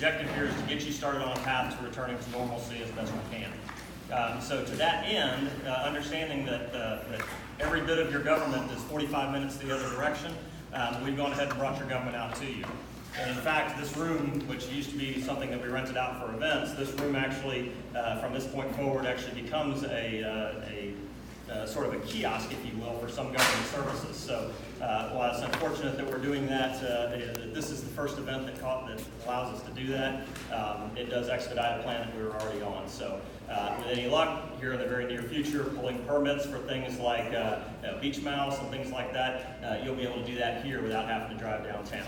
objective here is to get you started on a path to returning to normalcy as best we can. So to that end, understanding that every bit of your government is 45 minutes the other direction, we've gone ahead and brought your government out to you. And in fact, this room, which used to be something that we rented out for events, this room actually, from this point forward, actually becomes a sort of a kiosk, if you will, for some government services. So while it's unfortunate that we're doing that, this is the first event that allows us to do that. It does expedite a plan that we were already on. So with any luck, here in the very near future, pulling permits for things like beach mouse and things like that, you'll be able to do that here without having to drive downtown.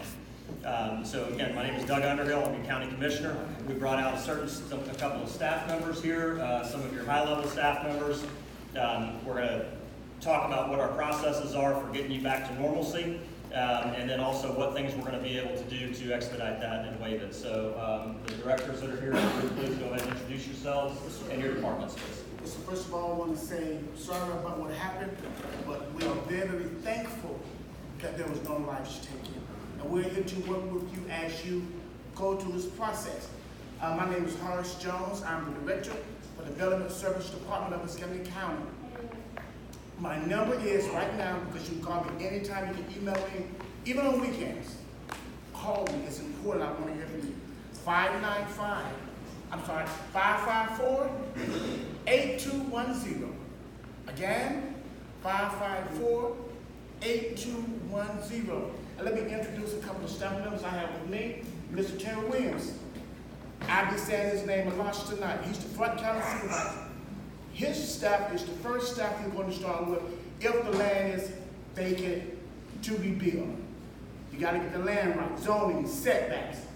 So again, my name is Doug Underhill. I'm your county commissioner. We brought out a couple of staff members here, some of your high-level staff members. We're going to talk about what our processes are for getting you back to normalcy, and then also what things we're going to be able to do to expedite that and waive it. So the directors that are here, please go ahead and introduce yourselves and your departments, please. So first of all, I want to say sorry about what happened, but we are very thankful that there was no lives taken. And we're here to work with you as you go through this process. My name is Horace Jones. I'm the director for the Development Service Department of Escambia County. My number is right now, because you can call me anytime, you can email me, even on weekends. Call me, it's important, I want to hear from you. 554-8210. Again, 554-8210. And let me introduce a couple of staff members I have with me. Mr. Terry Williams. I'll be saying his name a lot tonight. He's the front county supervisor. His staff is the first staff you're going to start with if the land is vacant to be built. You got to get the land right, zoning, setbacks.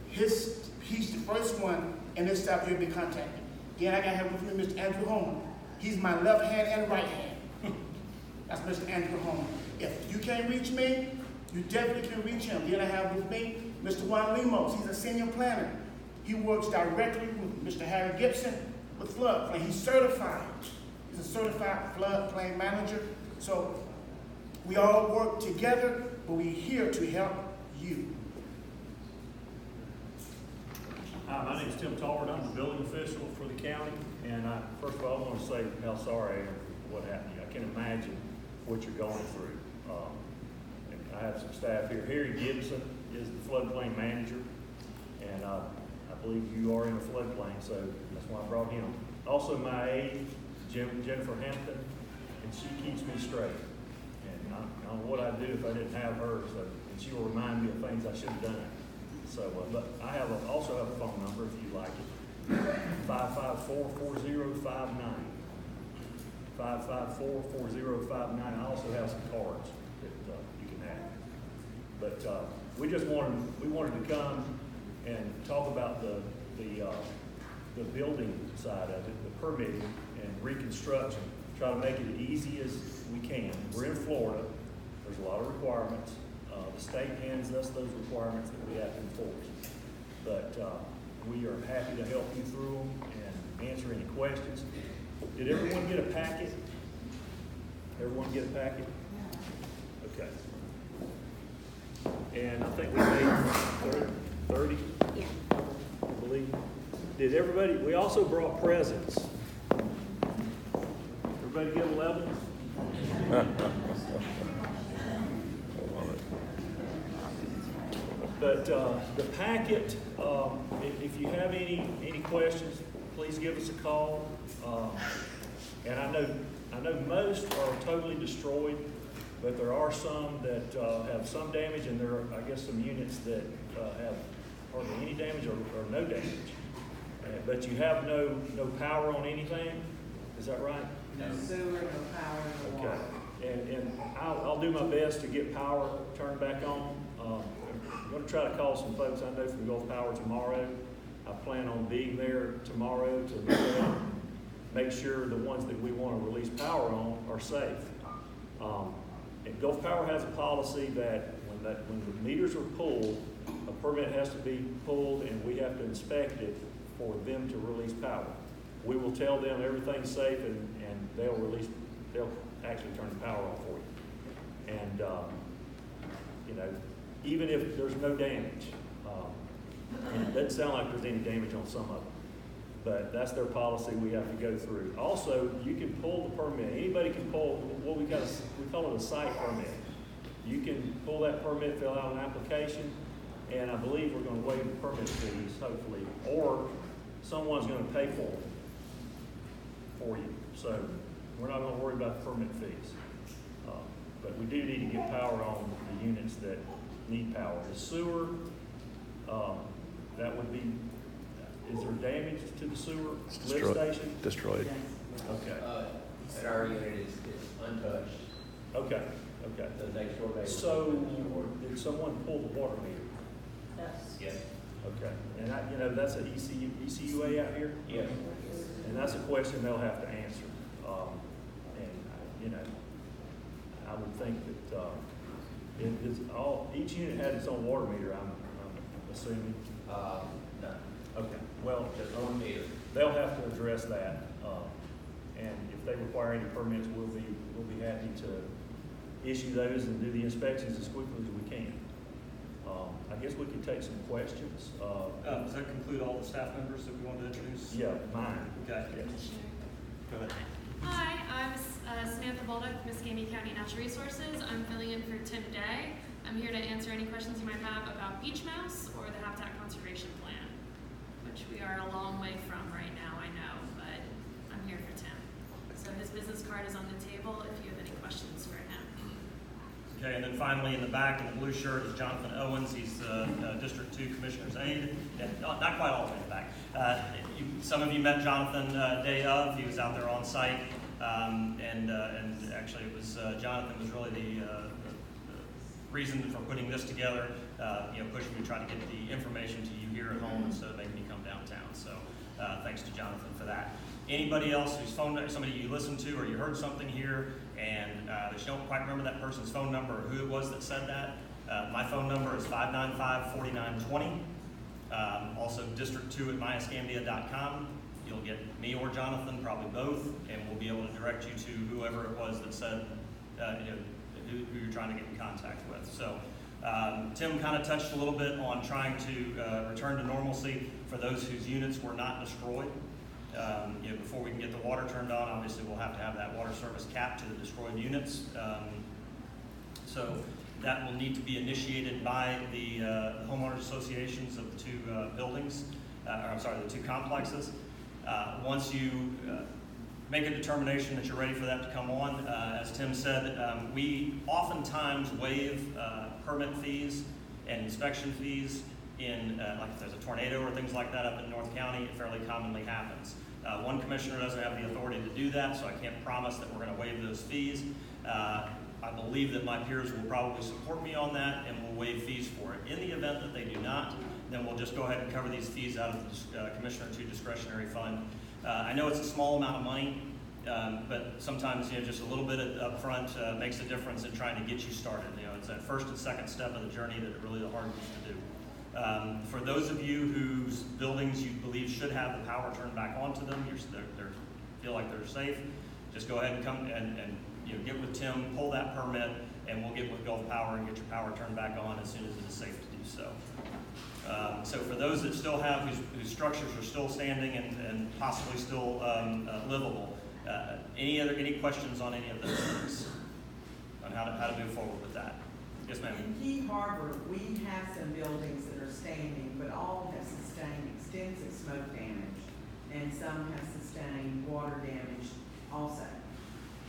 He's the first one, and this staff you'll be contacting. Again, I got here with me Mr. Andrew Homer. He's my left hand and right hand. That's Mr. Andrew Homer. If you can't reach me, you definitely can reach him. Then I have with me Mr. Juan Lemos. He's a senior planner. He works directly with Mr. Harry Gibson with floodplain. He's certified. He's a certified floodplain manager. So we all work together, but we're here to help you. Hi, my name is Tim Tallard. I'm the building official for the county. And first of all, I want to say how sorry I am for what happened to you. I can imagine what you're going through. And I have some staff here. Harry Gibson is the floodplain manager. And I believe you are in a floodplain, so that's why I brought him. Also my aide, Jennifer Hampton, and she keeps me straight. And I don't know what I'd do if I didn't have her, so, and she will remind me of things I should have done. So, but I also have a phone number if you like it, 554-4059. 554-4059. I also have some cards that you can have. But we wanted to come and talk about the building side of it, the permitting and reconstruction. Try to make it as easy as we can. We're in Florida. There's a lot of requirements. The state hands us those requirements that we have to enforce. But we are happy to help you through them and answer any questions. Did everyone get a packet? Everyone get a packet? Okay. And I think we made 30, Yeah. I believe. Did everybody, we also brought presents. Everybody get 11? But the packet, if you have any questions, please give us a call. And I know most are totally destroyed, but there are some that have some damage, and there are, I guess, some units that have hardly any damage or no damage. But you have no power on anything, is that right? No sewer, no power, no water. Okay. And I'll do my best to get power turned back on. I'm going to try to call some folks I know from Gulf Power tomorrow. I plan on being there tomorrow to make sure the ones that we want to release power on are safe. And Gulf Power has a policy that when the meters are pulled, a permit has to be pulled and we have to inspect it for them to release power. We will tell them everything's safe and they'll actually turn the power on for you. And even if there's no damage, and Doesn't sound like there's any damage on some of them, but that's their policy we have to go through. Also, you can pull the permit. Anybody can pull what we call it a site permit. You can pull that permit, fill out an application, and I believe we're gonna waive the permit fees, hopefully, or someone's gonna pay for you. So we're not gonna worry about the permit fees. But we do need to get power on the units that need power. The sewer, that would be, is there damage to the sewer lift station? Destroyed. Okay, And our unit is untouched, okay. the next door neighbor. So, did someone pull the water meter? Yes. Okay, and that's an ECUA out here? Yes. And that's a question they'll have to answer. I would think that, each unit had its own water meter, I'm assuming. No, Okay, well, just one meter. they'll have to address that, and if they require any permits, we'll be happy to issue those and do the inspections as quickly as we can. I guess we could take some questions. Does that conclude all the staff members that we wanted to introduce? Yeah, mine. Okay. Yes. Go ahead. Hi, I'm Samantha Bolduc, Muscogee County Natural Resources. I'm filling in for Tim Day. I'm here to answer any questions you might have about beach mouse or the Habitat Conservation Plan, which we are a long way from right now, I know, but I'm here for Tim. So his business card is on the table if you have any questions for him. Okay, and then finally in the back in the blue shirt is Jonathan Owens. He's the District 2 Commissioner's aide. And not quite all the way in the back. Some of you met Jonathan day of. He was out there on site. And actually it was Jonathan was really the reason for putting this together, pushing me to try to get the information to you here at home instead of making me come downtown. So thanks to Jonathan for that. Anybody else whose somebody you listened to or you heard something here and that you don't quite remember that person's phone number or who it was that said that, my phone number is 595-4920. Also district2@myescambia.com. You'll get me or Jonathan, probably both, and we'll be able to direct you to whoever it was that said, who you're trying to get in contact with. So Tim kind of touched a little bit on trying to return to normalcy for those whose units were not destroyed. Before we can get the water turned on, obviously we'll have to have that water service capped to the destroyed units. So that will need to be initiated by the homeowners associations of the two buildings, the two complexes. Once you make a determination that you're ready for that to come on, as Tim said, we oftentimes waive permit fees and inspection fees in, like if there's a tornado or things like that up in North County, it fairly commonly happens. One commissioner doesn't have the authority to do that, so I can't promise that we're going to waive those fees. I believe that my peers will probably support me on that and will waive fees for it. In the event that they do not, then we'll just go ahead and cover these fees out of the Commissioner 2 discretionary fund. I know it's a small amount of money, but sometimes just a little bit up front makes a difference in trying to get you started. It's that first and second step of the journey that are really the hardest to do. For those of you whose buildings you believe should have the power turned back onto them, they feel like they're safe, just go ahead and come and get with Tim, pull that permit, and we'll get with Gulf Power and get your power turned back on as soon as it is safe to do so. So for those that still have, whose structures are still standing and possibly still livable, any questions on any of those things? On how to move forward with that? Yes, ma'am. In Key Harbor, we have some buildings that are standing, but all have sustained extensive smoke damage, and some have sustained water damage also.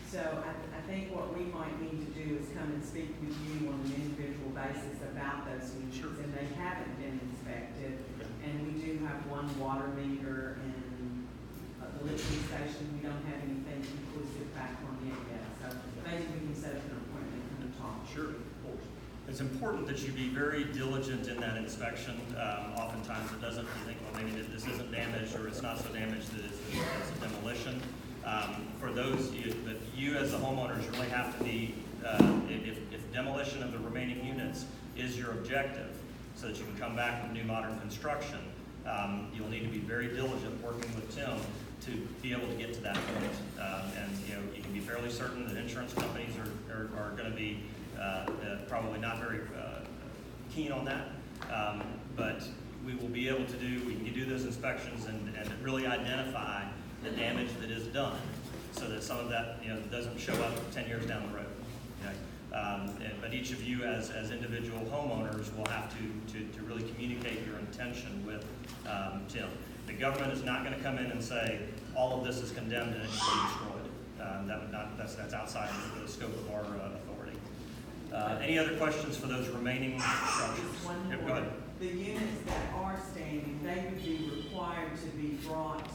So I think what we might need to do is come and speak with you on an individual basis about those units. Sure. And they haven't been inspected. Okay. And we do have one water meter and the lifting station, we don't have anything conclusive back on it yet. So maybe we can set up an appointment and come and talk. Sure, of course. It's important that you be very diligent in that inspection. Oftentimes it doesn't, you think, well, maybe this isn't damaged or it's not so damaged that it's a demolition. For those, you as the homeowners really have to be, if demolition of the remaining units is your objective, so that you can come back with new modern construction, you'll need to be very diligent working with Tim to be able to get to that point. And you can be fairly certain that insurance companies are going to be probably not very keen on that. But we will be able to do, we can do those inspections and really identify the damage that is done, so that some of that, doesn't show up 10 years down the road. Okay? But each of you as individual homeowners will have to really communicate your intention with Tim. The government is not going to come in and say, all of this is condemned and it should be destroyed. That would not, that's outside of the scope of our authority. Any other questions for those remaining structures? Just one Yeah, more. go ahead. The units that are standing, they would be required to be brought,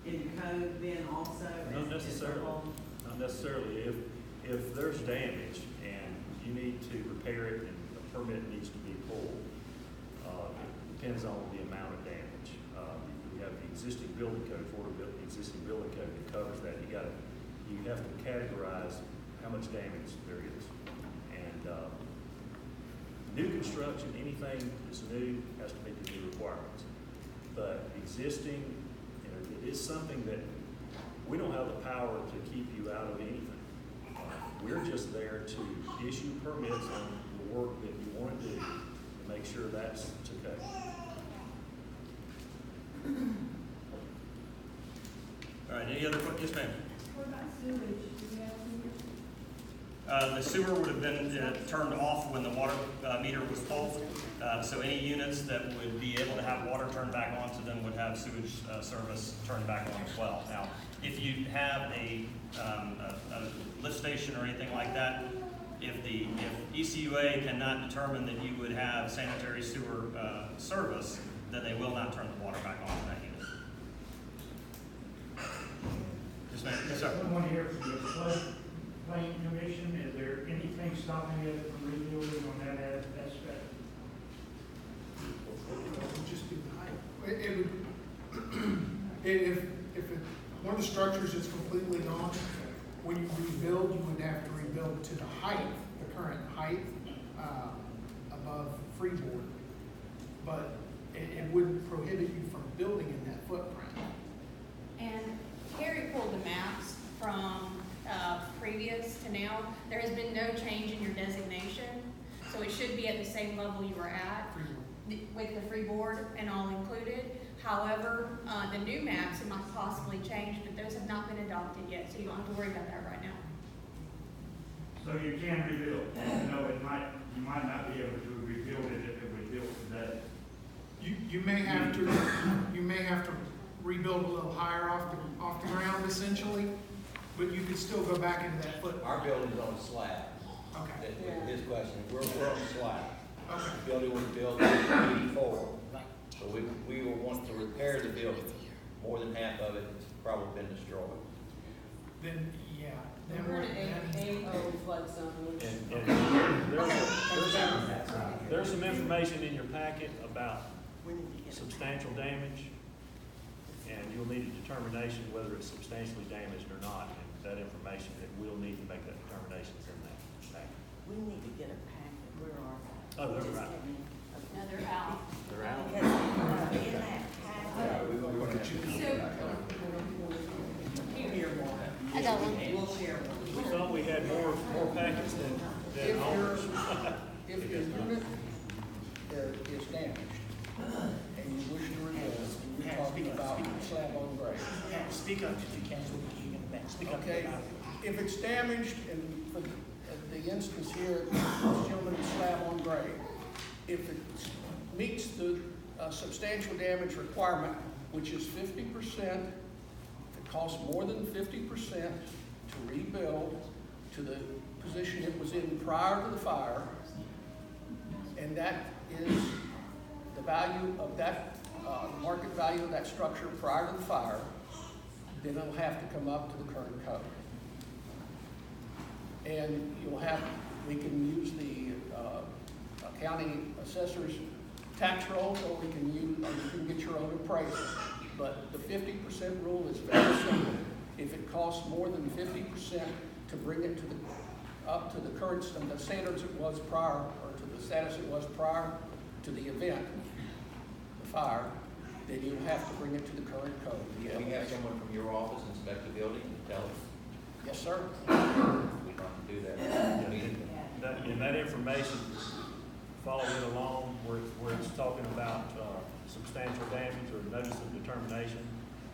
in code then also? Not as a necessarily. whole? Not necessarily. If there's damage and you need to repair it and a permit needs to be pulled, it depends on the amount of damage. We have the existing building code, existing building code that covers that. You have to categorize how much damage there is. And new construction, anything that's new has to meet the new requirements. But existing, it is something that we don't have the power to keep you out of anything. We're just there to issue permits on the work that you want to do to make sure that's okay. All right, any other questions? Yes, ma'am. What about sewage? Do we have sewage? The sewer would have been turned off when the water meter was pulled. So any units that would be able to have water turned back onto them would have sewage service turned back on as well. Now, if you have a lift station or anything like that, if ECUA cannot determine that you would have sanitary sewer service, then they will not turn the water back on to that unit. Yes, ma'am. Yes, sir. Someone here from the floodplain commission, is there anything stopping it from rebuilding on that aspect? It would just be the height. It would, if one of the structures is completely gone, when you rebuild, you would have to rebuild to the height, the current height, above freeboard. But it wouldn't prohibit you from building in that footprint. And Harry pulled the maps from previous to now. There has been no change in your designation, so it should be at the same level you were at with the freeboard and all included. However, the new maps might possibly change, but those have not been adopted yet, so you don't have to worry about that right now. So you can rebuild, even though you might not be able to rebuild it if it was built today. You may have to rebuild a little higher off the ground essentially, but you could still go back into that footprint. Our building's on a slab. Okay. His question, we're on a slab. Okay. The building was built in '84. So we will want to repair the building. More than half of it has probably been destroyed. Then, yeah. Then We're in then- an AO flood zone, which. And there's some information in your packet about substantial damage, and you'll need a determination whether it's substantially damaged or not. And that information, that we'll need to make that determination is in that packet. We need to get a packet, where are they? Oh, they're Just right. get me- No, they're out. They're out. Because, in that packet. Here, more. I got one. We'll share one. We thought we had more packets than owners. If your unit is damaged and you wish to rebuild, you're talking about slab on grade. Speak up if you can. Speak up. Okay, if it's damaged, and for the instance here, this gentleman's slab on grade, if it meets the substantial damage requirement, which is 50%, it costs more than 50% to rebuild to the position it was in prior to the fire, and that is the value of that, the market value of that structure prior to the fire, then it'll have to come up to the current code. And we can use the county assessor's tax rolls, or you can get your own appraisal. But the 50% rule is very simple. If it costs more than 50% to bring it up to the current the standards it was prior, or to the status it was prior to the event, the fire, then you'll have to bring it to the current code. Can we have someone from your office inspect the building and tell us? Yes, sir. We don't have to do that. And that information follow it along where it's talking about, substantial damage or notice of determination,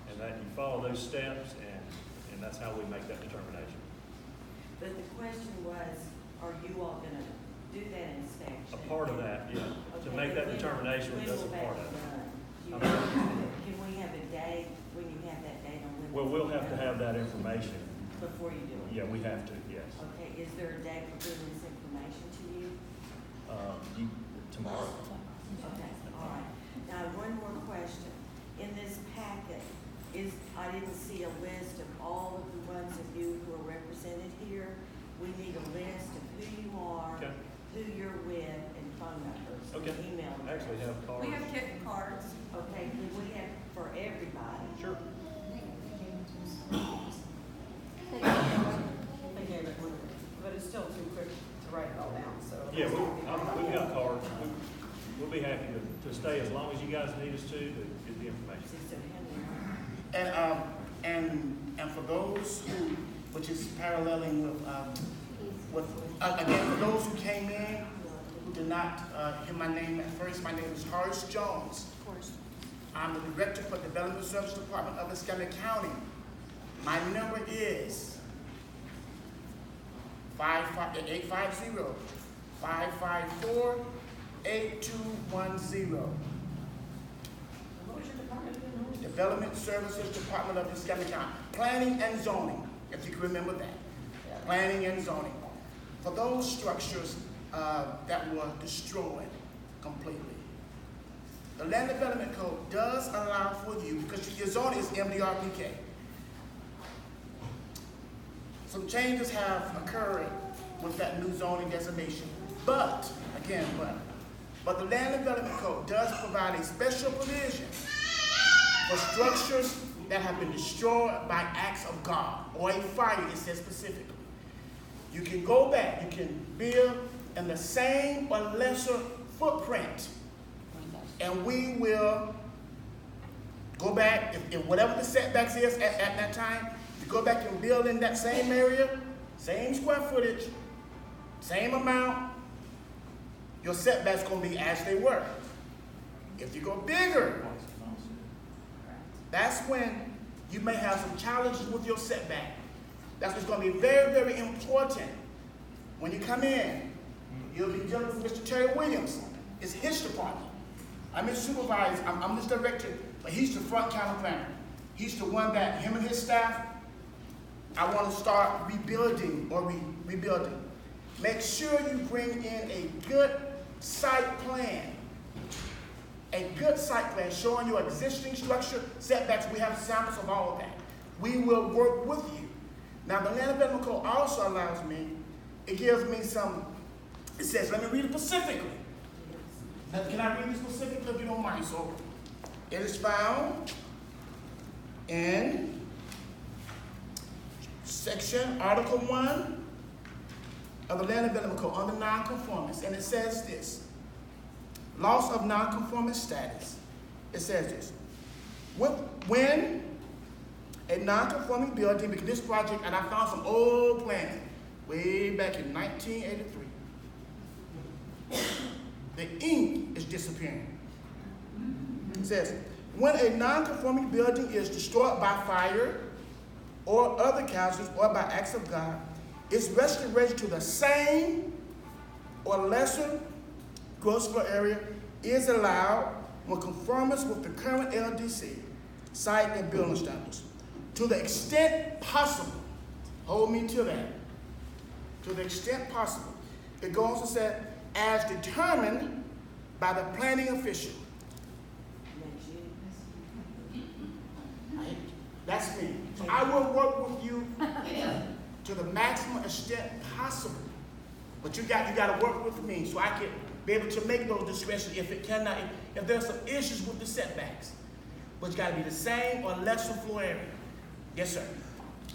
and that you follow those steps, and that's how we make that determination. But the question was, are you all gonna do that inspection? A part of that, yeah, to Okay, make that when- determination, when that's a will that part of be it. done? I'm Can we have a date, when you have that date on when? Well, we'll have to have that information. Before you do it? Yeah, we have to, yes. Okay, is there a date for giving this information to you? Tomorrow. Okay, all right. Now, one more question. In this packet, I didn't see a list of all of the ones of you who are represented here. We need a list of who you are, Okay. who you're with, and phone numbers, Okay. and email I actually address. have cards. We have kitten cards. Okay, can we have for everybody? Sure. They gave it, but it's still too quick to write it all down, so. Yeah, we've got cards. We'll be happy to stay as long as you guys need us to get the information. And for those who, which is paralleling with again, for those who came in, who did not hear my name at first, my name is Horace Jones. Of course. I'm the Director for Development Service Department of Escambia County. My number is 850-554-8210. What was your department again? Development Services Department of Escambia County. Planning and zoning, if you can remember that. Planning and zoning. For those structures that were destroyed completely. The Land Development Code does allow for you, because your zone is MDRPK. Some changes have occurred with that new zoning designation. But the Land Development Code does provide a special provision for structures that have been destroyed by acts of God or a fire, it says specifically. You can go back, you can build in the same or lesser footprint, and we will go back, if whatever the setbacks is at that time, you go back and build in that same area, same square footage, same amount, your setbacks gonna be as they were. If you go bigger, that's when you may have some challenges with your setback. That's what's going to be very, very important. When you come in, you'll be dealing with Mr. Terry Williams. It's his department. I'm his supervisor, I'm his director, but he's the front counter planner. He's the one that, him and his staff, I want to start rebuilding or rebuilding. Make sure you bring in a good site plan. A good site plan showing your existing structure, setbacks. We have samples of all of that. We will work with you. Now, the Land Development Code also allows me, it gives me some, it says, let me read it specifically. Now, can I read it specifically if you don't mind? So, it is found in section, Article 1 of the Land Development Code under nonconformance, and it says this. Loss of nonconforming status. It says this. When a nonconforming building, because this project, and I found some old plans way back in 1983. The ink is disappearing. It says, when a nonconforming building is destroyed by fire or other causes or by acts of God, its restoration to the same or lesser gross floor area is allowed when conformance with the current LDC, site and building standards. To the extent possible, hold me to that, to the extent possible. It goes to say, as determined by the planning official. Right? That's me. So I will work with you to the maximum extent possible. But you got to work with me so I can be able to make those discretions if there's some issues with the setbacks. But it's got to be the same or lesser floor area. Yes, sir.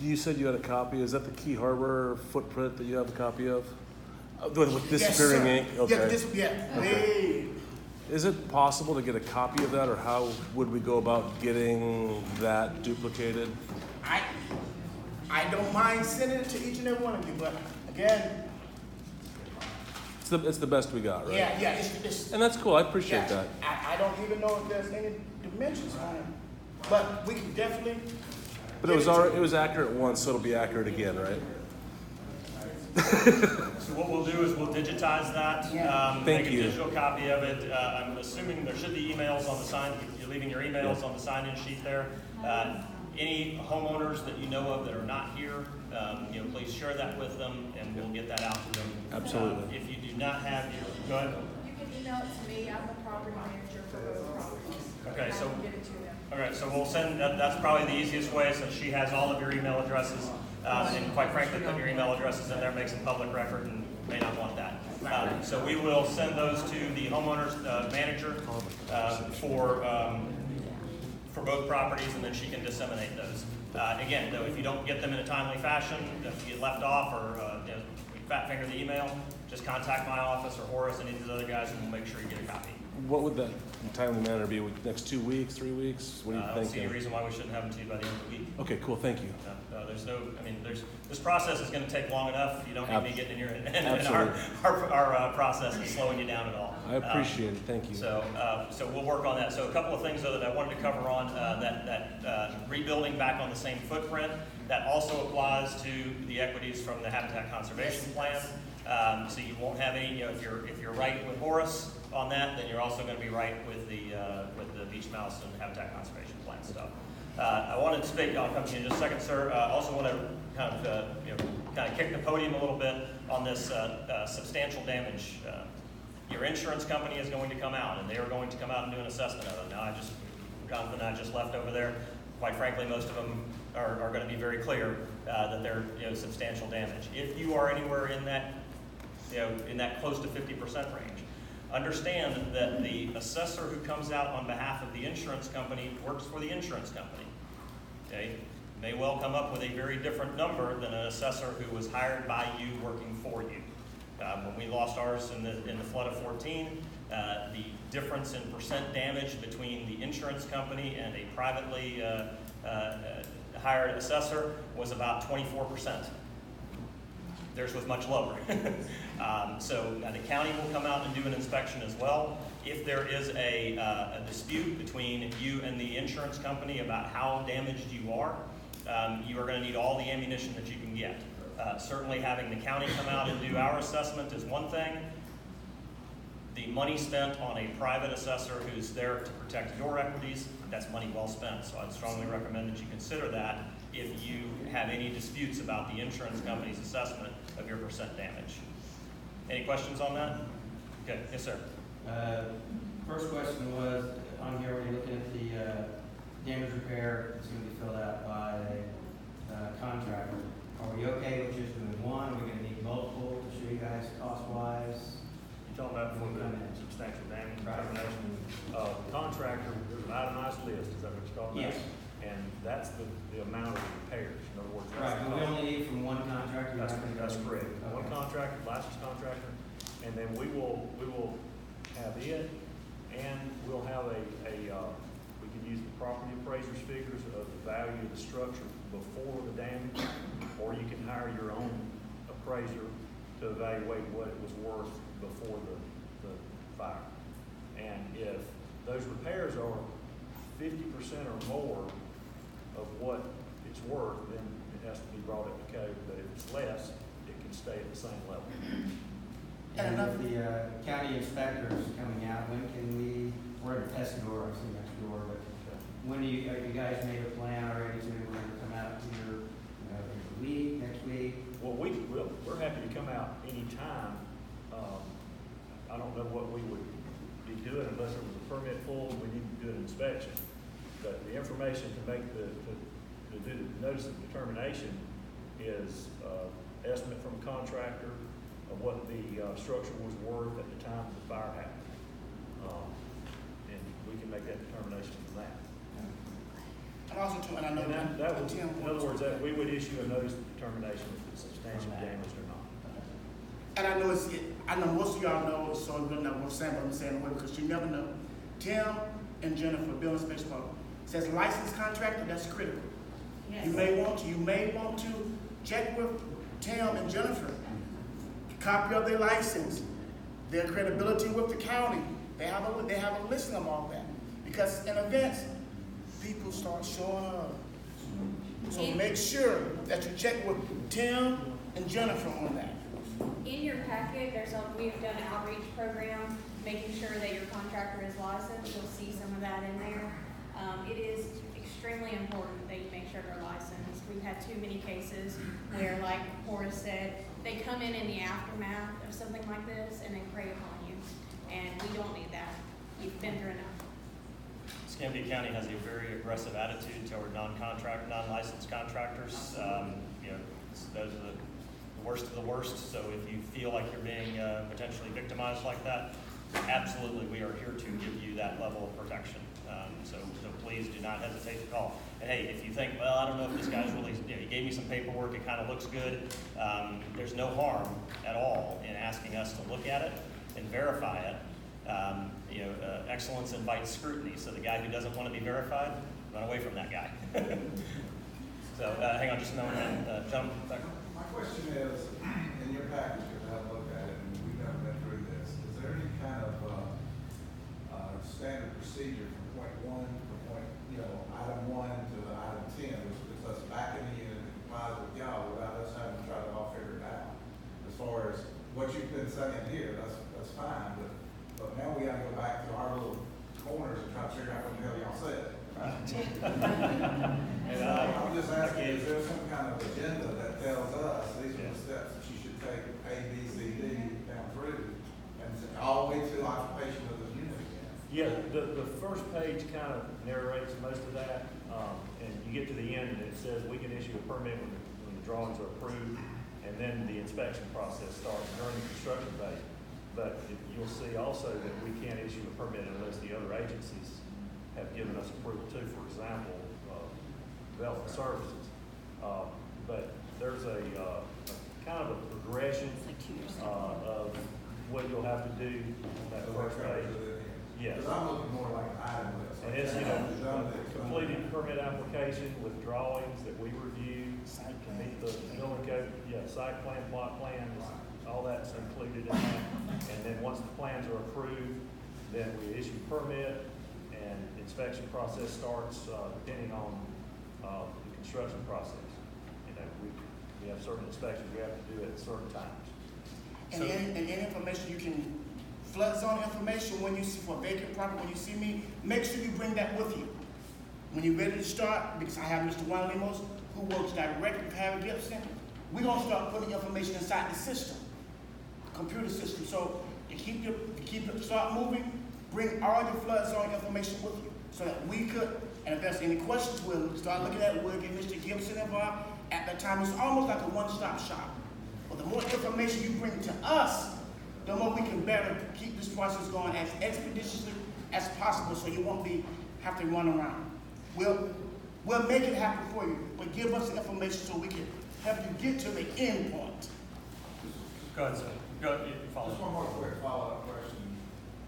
You said you had a copy. Is that the Key Harbor footprint that you have a copy of? With disappearing ink? Okay. Yeah. Okay. Is it possible to get a copy of that, or how would we go about getting that duplicated? I don't mind sending it to each and every one of you, but again, It's the best we got, right? Yeah, it's, And that's cool, I appreciate yeah, that. I don't even know if there's any dimensions on it, but we can definitely. But it was already, it was accurate once, so it'll be accurate again, right? So what we'll do is we'll digitize that, Thank make you. a digital copy of it. I'm assuming there should be emails on the sign, you're leaving your emails on the sign-in sheet there. Any homeowners that you know of that are not here, please share that with them and we'll get that out to them. Absolutely. If you do not have your, go ahead. You can email it to me, I'm the property manager for both properties. Okay, so, I can get it to them. okay, so we'll send, that's probably the easiest way, since she has all of your email addresses. And quite frankly, putting your email addresses in there makes a public record and may not want that. So we will send those to the homeowner's manager for both properties, and then she can disseminate those. Again, though, if you don't get them in a timely fashion, if you get left off or fat finger the email, just contact my office or Horace, any of these other guys, and we'll make sure you get a copy. What would that timely manner be? Next 2 weeks, 3 weeks? What are you I don't see thinking? any reason why we shouldn't have them to you by the end of the week. Okay, cool, thank you. This process is gonna take long enough. You don't need me getting in your, and Absolutely. our process is slowing you down at all. I appreciate it, thank you. So we'll work on that. So a couple of things though that I wanted to cover on, that rebuilding back on the same footprint, that also applies to the equities from the Habitat Conservation Plan. So you won't have any, if you're right with Horace on that, then you're also gonna be right with the Beach Mouse and Habitat Conservation Plan stuff. I wanted to speak, I'll come to you in just a second, sir. Also want to kind of kick the podium a little bit on this substantial damage. Your insurance company is going to come out, and they are going to come out and do an assessment of it. Now, Jonathan and I just left over there. Quite frankly, most of them are going to be very clear that they're substantial damage. If you are anywhere in that in that close to 50% range, understand that the assessor who comes out on behalf of the insurance company works for the insurance company. Okay? May well come up with a very different number than an assessor who was hired by you working for you. When we lost ours in the flood of 14, the difference in percent damage between the insurance company and a privately hired assessor was about 24%. Theirs was much lower. So the county will come out and do an inspection as well. If there is a dispute between you and the insurance company about how damaged you are going to need all the ammunition that you can get. Certainly having the county come out and do our assessment is one thing. The money spent on a private assessor who's there to protect your equities, that's money well spent. So I'd strongly recommend that you consider that if you have any disputes about the insurance company's assessment of your percent damage. Any questions on that? Okay, yes sir. First question was, on here we're looking at the damage repair, it's going to be filled out by a contractor. Are we okay with just doing one? Are we going to need multiple to show you guys cost-wise? You're talking about for the substantial damage determination. Contractor, there's an itemized list, is that what you're talking about? Yes. And that's the amount of repairs, in other words. Right, but we only need from one contractor? That's correct. Okay. One contractor, licensed contractor, and then we will have it, and we'll have we can use the property appraiser's figures of the value of the structure before the damage, or you can hire your own appraiser to evaluate what it was worth before the fire. And if those repairs are 50% or more of what it's worth, then it has to be brought up to code, but if it's less, it can stay at the same level. And with the county inspectors coming out, when can we're at a test door, I've seen next door, but when have you guys made a plan already to come out here, this week, next week? Well, we're happy to come out anytime. I don't know what we would be doing unless it was a permit full and we need to do an inspection. But the information to make to do the notice of determination is estimate from a contractor of what the structure was worth at the time the fire happened. And we can make that determination from that. And also, too, and I know that would, in other words, that we would issue a notice of determination if it's substantially damaged or not. And I know most of y'all know, so I'm gonna know what I'm saying, because you never know. Tim and Jennifer, building space department, says licensed contractor, that's critical. Yes. You may want to check with Tim and Jennifer, copy of their license, their credibility with the county. They have a listing of all that. Because in events, people start showing up. So make sure that you check with Tim and Jennifer on that. In your packet, we've done an outreach program, making sure that your contractor is licensed. You'll see some of that in there. It is extremely important that you make sure they're licensed. We've had too many cases where, like Horace said, they come in the aftermath of something like this and they prey upon you. And we don't need that. You've been through enough. Escambia County has a very aggressive attitude toward non-licensed contractors. Those are the worst of the worst. So if you feel like you're being potentially victimized like that, absolutely, we are here to give you that level of protection. So please do not hesitate to call. And hey, if you think, well, I don't know if this guy's really, he gave me some paperwork, it kind of looks good. There's no harm at all in asking us to look at it and verify it. Excellence invites scrutiny. So the guy who doesn't want to be verified, run away from that guy. So hang on just a moment, John. My question is, in your package, because I looked at it and we've never been through this, is there any kind of standard procedure from point one to point, item 1 to item 10, which puts us back in the unit and complies with y'all without us having to try to all figure it out? As far as what you've been saying here, that's fine, but now we gotta go back to our little corners and try to figure out what the hell y'all said. And So I'm just asking, is there some kind of agenda that tells us these are the steps that you should take, A, B, C, D, down through, and all the way to occupation of the unit again? Yeah, the first page kind of narrates most of that, and you get to the end and it says we can issue a permit when the drawings are approved, and then the inspection process starts during the construction phase. But you'll see also that we can't issue a permit unless the other agencies have given us approval too. For example, development services. But there's a kind of a progression of what you'll have to do on that first page. Yes. Because I'm looking more like an item list. And it's, completed permit application with drawings that we review to meet the building code, site plan, plot plan, all that's included in that. And then once the plans are approved, then we issue permit and inspection process starts, depending on, the construction process. We have certain inspections we have to do at certain times. And any information you can, flood zone information when you see for vacant property, when you see me, make sure you bring that with you. When you're ready to start, because I have Mr. Juan Lemos, who works directly with Harry Gibson, we're gonna start putting information inside the system, computer system. So to start moving, bring all your flood zone information with you so that we could, and if there's any questions, we'll start looking at it, we'll get Mr. Gibson involved. At that time, it's almost like a one-stop shop. But the more information you bring to us, the more we can better keep this process going as expeditiously as possible so you won't have to run around. We'll make it happen for you, but give us the information so we can help you get to the end point. Go ahead, sir. Go ahead, you follow. Just one more quick follow-up question.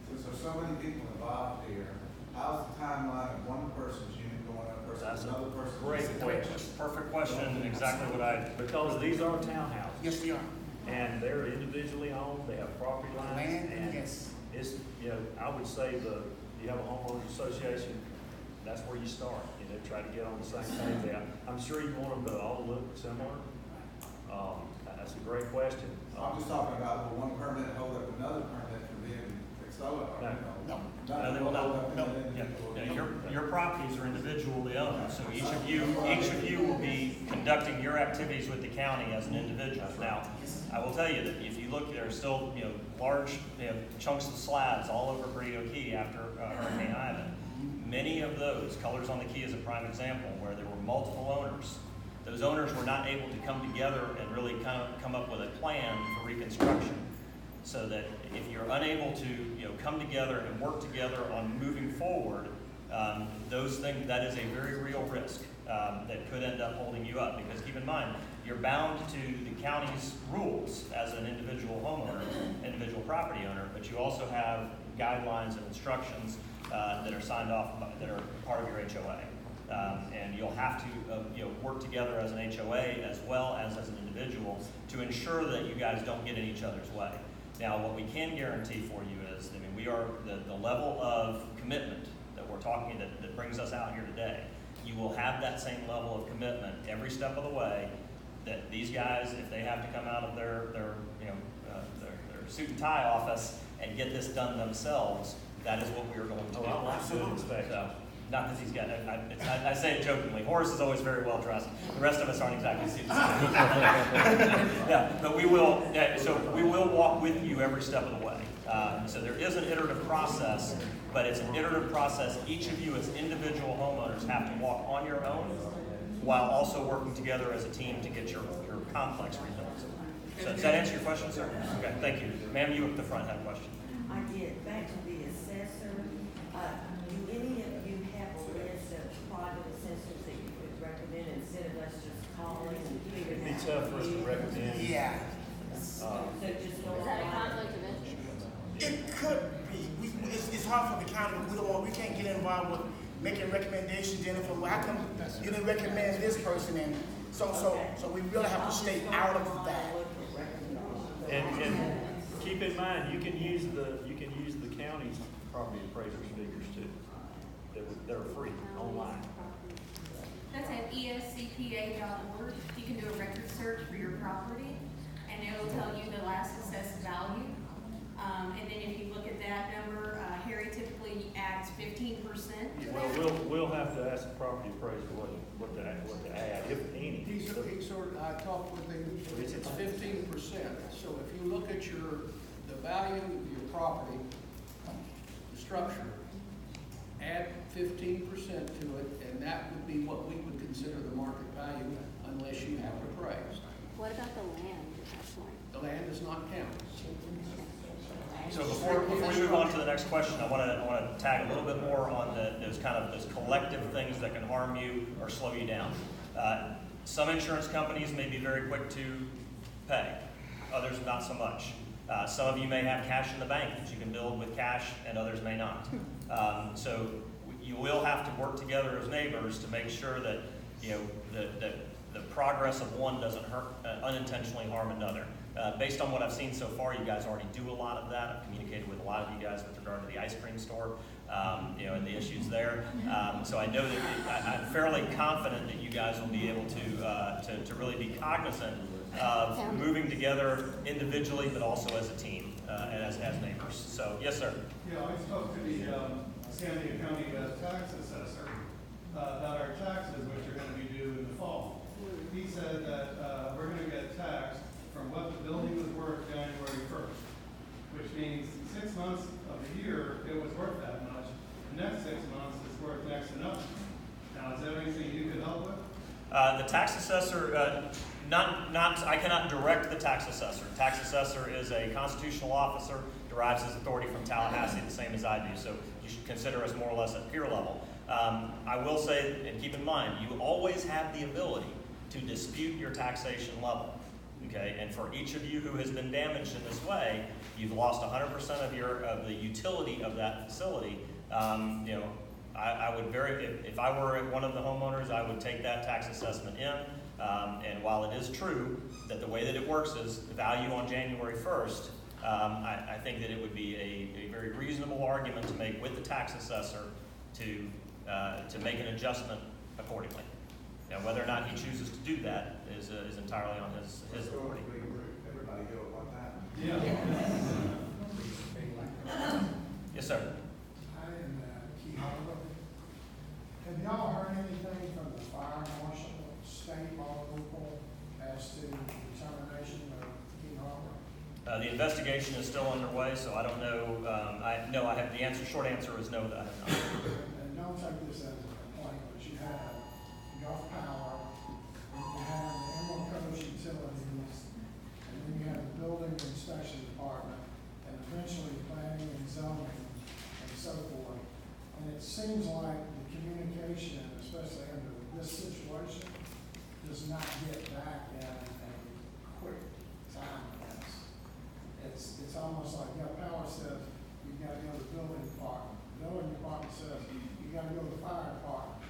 Since there's so many people involved here, how's the timeline of one person's unit going up versus another person's? Great question. Perfect question. Exactly what Because these are townhouses. Yes, we are. And they're individually owned, they have property lines. Land, And yes. it's, I would say you have a homeowners association, that's where you start, try to get on the same page. I'm sure you want them to all look similar. That's a great question. I'm just talking about will one permit hold up another permit from being accelerated? No. they will not. No. Your properties are individually owned, so each of you will be conducting your activities with the county as an individual. Now, I will tell you that if you look, there are still large chunks of slabs all over Burrito Key after Hurricane Ivan. Many of those, Colors on the Key is a prime example, where there were multiple owners. Those owners were not able to come together and really kind of come up with a plan for reconstruction. So that if you're unable to come together and work together on moving forward, those things, that is a very real risk that could end up holding you up. Because keep in mind, you're bound to the county's rules as an individual homeowner, individual property owner, but you also have guidelines and instructions that are signed off by, that are part of your HOA. And you'll have to work together as an HOA as well as an individual to ensure that you guys don't get in each other's way. Now, what we can guarantee for you is, I mean, we are, the level of commitment that we're talking, that brings us out here today, you will have that same level of commitment every step of the way, that these guys, if they have to come out of their suit and tie office and get this done themselves, that is what we are going to do. Oh, absolutely. So, not that he's got, I say it jokingly, Horace is always very well dressed. The rest of us aren't exactly suited. Yeah, but we will, so we will walk with you every step of the way. So there is an iterative process, but it's an iterative process. Each of you as individual homeowners have to walk on your own while also working together as a team to get your complex rebuilt. So does that answer your question, sir? Okay, thank you. Ma'am, you up the front had a question. I did. Back to the assessor. Do any of you have a list of private assessors that you could recommend instead of us just calling and figuring out? It'd be tough for us to recommend. Yeah. So just go Is that a online. conflict of interest? It could be. It's hard for the county. We can't get involved with making recommendations. Jennifer, well, how come you didn't recommend this person? And so we really have to stay out of that. And keep in mind, you can use the county's property appraisers figures too. They're free online. That's at escpa.org. You can do a record search for your property, and it'll tell you the last assessed value. And then if you look at that number, Harry typically adds 15%. Well, we'll have to ask the property appraiser what to add, if any. I talked with him, it's 15%. So if you look at the value of your property, the structure, add 15% to it, and that would be what we would consider the market value unless you have it appraised. What about the land at that point? The land does not count. So before we move on to the next question, I want to tag a little bit more on those collective things that can harm you or slow you down. Some insurance companies may be very quick to pay, others not so much. Some of you may have cash in the bank that you can build with cash, and others may not. So you will have to work together as neighbors to make sure that the progress of one doesn't unintentionally harm another. Based on what I've seen so far, you guys already do a lot of that. I've communicated with a lot of you guys with regard to the ice cream store, and the issues there. So I know that I'm fairly confident that you guys will be able to really be cognizant of moving together individually, but also as a team and as neighbors. So yes, sir. Yeah, I spoke to the San Diego County tax assessor about our taxes, which are going to be due in the fall. He said that we're going to get taxed from what the building was worth January 1st, which means 6 months of the year it was worth that much. The next 6 months it's worth next to nothing. Now, is there anything you could help with? The tax assessor, I cannot direct the tax assessor. Tax assessor is a constitutional officer, derives his authority from Tallahassee, the same as I do. So you should consider us more or less at peer level. I will say, and keep in mind, you always have the ability to dispute your taxation level. Okay, and for each of you who has been damaged in this way, you've lost 100% of the utility of that facility. I would if I were one of the homeowners, I would take that tax assessment in. And while it is true that the way that it works is the value on January 1st, I think that it would be a very reasonable argument to make with the tax assessor to make an adjustment accordingly. Now, whether or not he chooses to do that is entirely on his authority. Everybody go at one time. Yeah. Yes, sir. Hi, and Keith Harlow. Have y'all heard anything from the fire marshal, state or local, as to the determination of Keith Harlow? The investigation is still underway, so I don't know. I have the answer. Short answer is no. That I have not. And don't take this as a complaint, but you have Gulf Power, and you have the Emerald Coast Utilities, and then you have the Building Inspection Department, and eventually planning and zoning, and so forth. And it seems like the communication, especially under this situation, does not get back in a quick time. It's almost like Gulf Power says you got to go to the building department. The building department says you got to go to the fire department.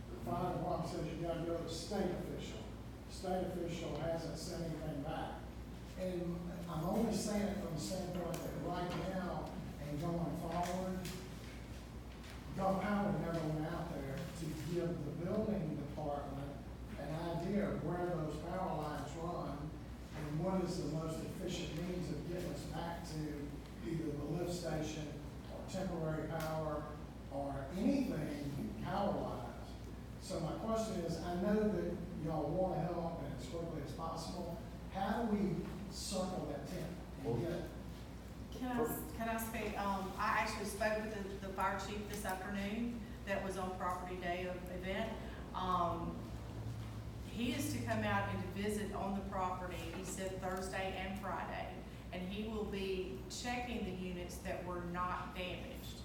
The fire department says you got to go to the state official. The state official hasn't sent anything back. And I'm only saying it from the standpoint that right now and going forward, Gulf Power never went out there to give the building department an idea of where those power lines run and what is the most efficient means of getting us back to either the lift station or temporary power or anything power-wise. So my question is, I know that y'all want to help and as quickly as possible. How do we circle that tent and get it? Can I speak? I actually spoke with the fire chief this afternoon that was on property day of event. He is to come out and to visit on the property, he said Thursday and Friday, and he will be checking the units that were not damaged.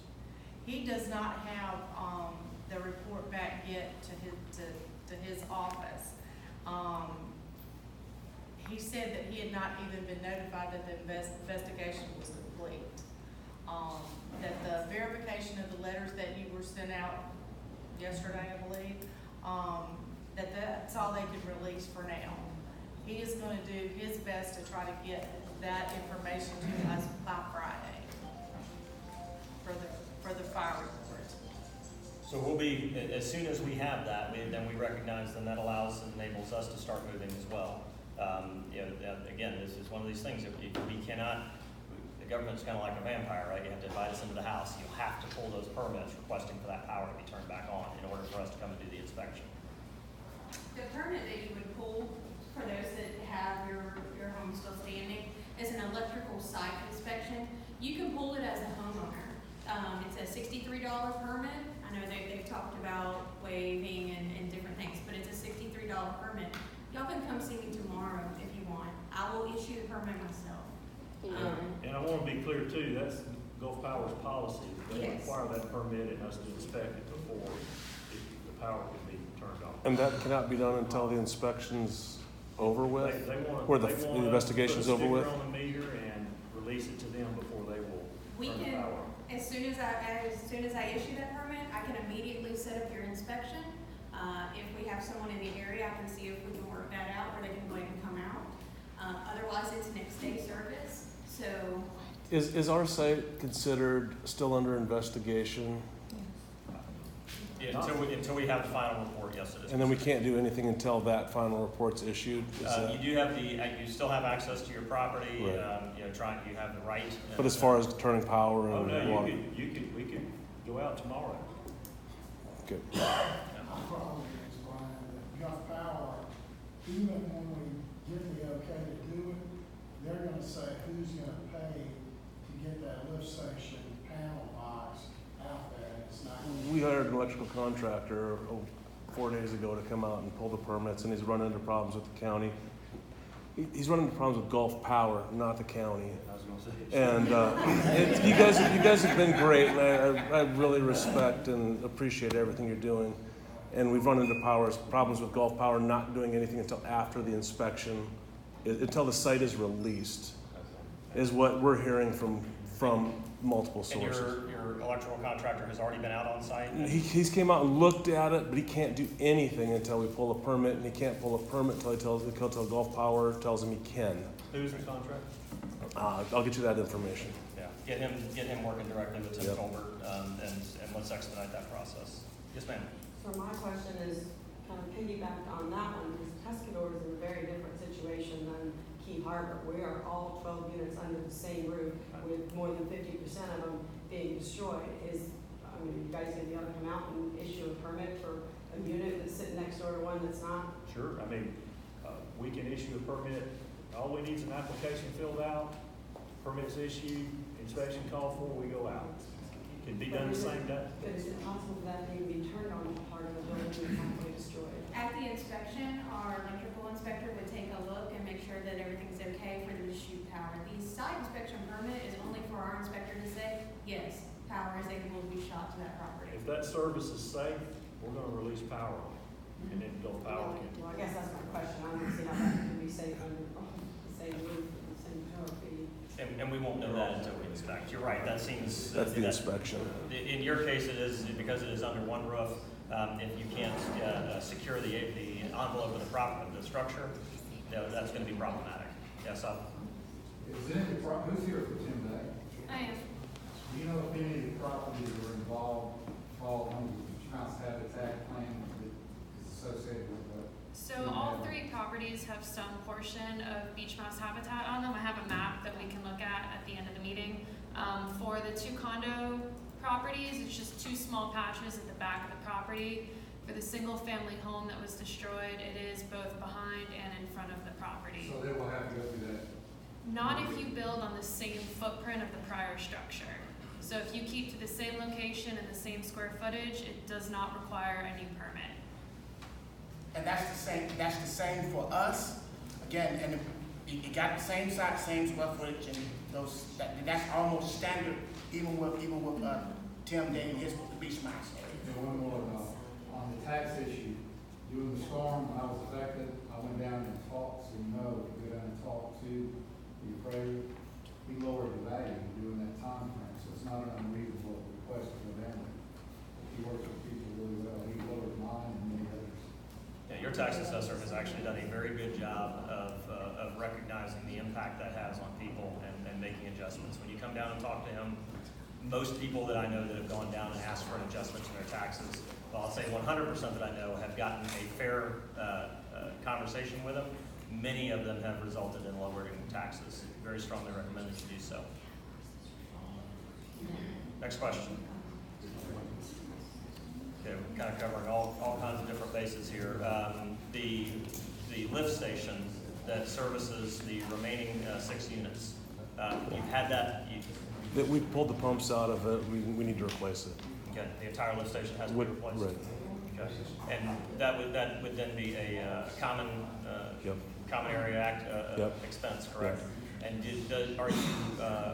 He does not have, the report back yet to his office. He said that he had not even been notified that the investigation was complete. That the verification of the letters that you were sent out yesterday, I believe, that's all they could release for now. He is gonna do his best to try to get that information to us by Friday for the fire report. So we'll be, as soon as we have that, then we recognize, then that allows and enables us to start moving as well. Again, this is one of these things that we cannot, the government's kind of like a vampire, right? You have to invite us into the house. You'll have to pull those permits requesting for that power to be turned back on in order for us to come and do the inspection. The permit that you would pull for those that have your home still standing is an electrical site inspection. You can pull it as a homeowner. It's a $63 permit. I know they've talked about waiving and different things, but it's a $63 permit. Y'all can come see me tomorrow if you want. I will issue the permit myself. And I want to be clear too, that's Gulf Power's policy. They Yes. require that permit and us to inspect it before the power can be turned on. And that cannot be done until the inspection's over with? They want, Or the they want investigation's us to over with? put a sticker on the meter and release it to them before they will We turn the can, power on. as soon as I issue that permit, I can immediately set up your inspection. If we have someone in the area, I can see if we can work that out, where they can go ahead and come out. Otherwise, it's next day service, so. Is our site considered still under investigation? Yeah, until we have the final report, yes, it is. And then we can't do anything until that final report's issued? You do have you still have access to your property, Right. you have the right. But as far as turning power Oh, and no, water? we could go out tomorrow. Okay. My problem is, Brian, that Gulf Power, even when we give the okay to do it, they're gonna say who's gonna pay to get that lift station panel box out there, and it's not. We hired an electrical contractor 4 days ago to come out and pull the permits, and he's run into problems with the county. He's running into problems with Gulf Power, not the county. I was gonna say. And you guys have been great, and I really respect and appreciate everything you're doing. And we've run into problems with Gulf Power not doing anything until after the inspection, until the site is released, is what we're hearing from multiple And sources. your electrical contractor has already been out on site? He's came out and looked at it, but he can't do anything until we pull a permit, and he can't pull a permit until Gulf Power tells him he can. Who's the contract? I'll get you that information. Yeah, get him working directly with Tim Yep. Tolbert, and let's expedite that process. Yes, ma'am. So my question is kind of piggybacked on that one, because Tuscador is in a very different situation than Key Harbor. We are all 12 units under the same roof with more than 50% of them being destroyed. You guys gonna be able to come out and issue a permit for a unit that's sitting next door to one that's not? Sure, we can issue a permit. All we need is an application filled out, permits issued, inspection called for, we go out. Can be done the same day. But is it possible for that to even be turned on part of the building and completely destroyed? At the inspection, our electrical inspector would take a look and make sure that everything's okay for them to shoot power. The site inspection permit is only for our inspector to say, yes, power is able to be shot to that property. If that service is safe, we're gonna release power on it, and then Gulf Power can. Well, I guess that's my question. I don't see how that can be safe under the same roof and the same power feed. And we won't know that until we inspect. You're right, that seems. That's the inspection. In your case, it is, because it is under one roof, if you can't secure the envelope of the structure, that's gonna be problematic. Yes, Is any, who's here for Tim Day? I am. Do you know if any of the properties that were involved fall under the Beach Mouse Habitat Plan that is associated with what? So all three properties have some portion of beach mouse habitat on them. I have a map that we can look at the end of the meeting. For the 2 condo properties, it's just 2 small patches at the back of the property. For the single family home that was destroyed, it is both behind and in front of the property. So they will have to go through that. Not if you build on the same footprint of the prior structure. So if you keep to the same location and the same square footage, it does not require any permit. And that's the same for us, again, and it got the same size, same square footage, and that's almost standard, even with Tim Day and his, the Beach Mouse. And one more, on the tax issue, during the storm, when I was affected, I went down and talked to Mo, go down and talk to the appraiser. He lowered the value during that time frame, so it's not an unreasonable request to go down there. He works with people really well, he lowered mine and many others. Yeah, your tax assessor has actually done a very good job of recognizing the impact that has on people and making adjustments. When you come down and talk to him, most people that I know that have gone down and asked for an adjustment to their taxes, well, I'll say 100% that I know have gotten a fair conversation with him. Many of them have resulted in lowering taxes. Very strongly recommended to do so. Next question. Okay, we're kind of covering all kinds of different bases here. The lift station that services the remaining 6 units, you've had that. That we pulled the pumps out of it, we need to replace it. Okay, the entire lift station has to be replaced? Right. Okay, and that would then be a common area act expense, correct? Yep. And are you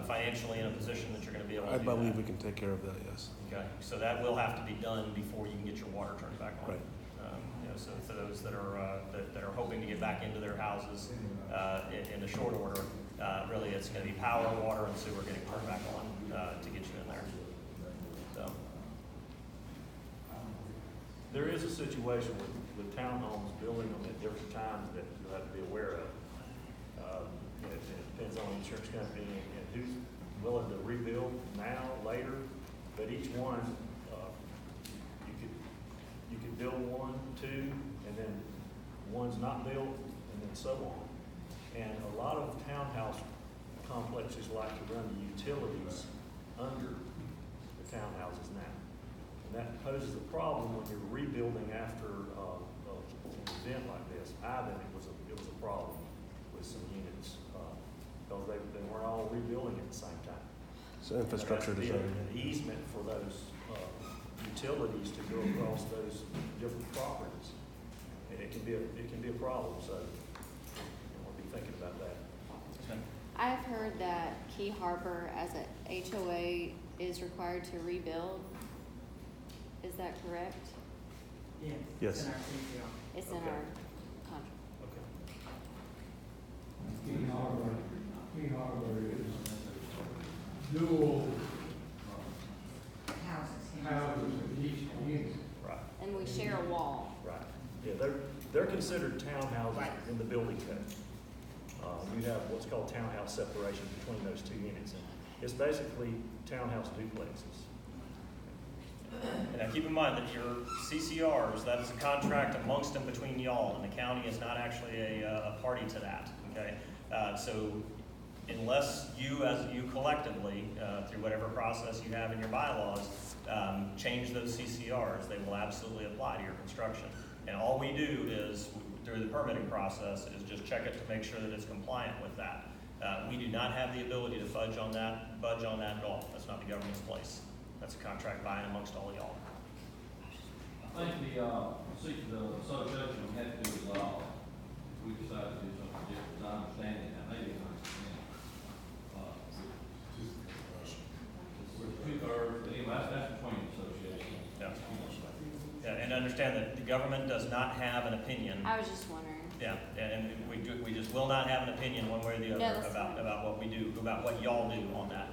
financially in a position that you're going to be able to do that? I believe we can take care of that, yes. Okay, so that will have to be done before you can get your water turned back on. Right. So for those that are hoping to get back into their houses in the short order, really it's going to be power, water, and sewer getting turned back on to get you in there. So. There is a situation with townhomes building them at different times that you have to be aware of. It depends on the insurance company and who's willing to rebuild now, later, but each one, you could build 1, 2, and then one's not built, and then so on. And a lot of townhouse complexes like to run the utilities under the townhouses now. And that poses a problem when you're rebuilding after an event like this. Ivan, it was a problem with some units because they weren't all rebuilding at the same time. So infrastructure design. design. An easement for those utilities to go across those different properties, and it can be a problem. So we'll be thinking about that. I have heard that Key Harbor as a HOA is required to rebuild. Is that correct? Yes. It's in our contract. Key Harbor is dual houses in each unit. Right. And we share a wall. Right. Yeah, they're considered townhouses in the building code. You have what's called townhouse separation between those 2 units, and it's basically townhouse duplexes. And now keep in mind that your CCRs, that is a contract amongst and between y'all, and the county is not actually a party to that, okay? So unless you collectively, through whatever process you have in your bylaws, change those CCRs, they will absolutely apply to your construction. And all we do is, through the permitting process, is just check it to make sure that it's compliant with that. We do not have the ability to budge on that at all. That's not the government's place. That's a contract by and amongst all of y'all. I think the association we have to resolve, we decided to do something different, as I understand it, now maybe I understand. With 2/3, but anyway, that's between the association. Yeah, and understand that the government does not have an opinion. I was just wondering. Yeah, and we just will not have an opinion one way or the other about what we do, about what y'all do on that.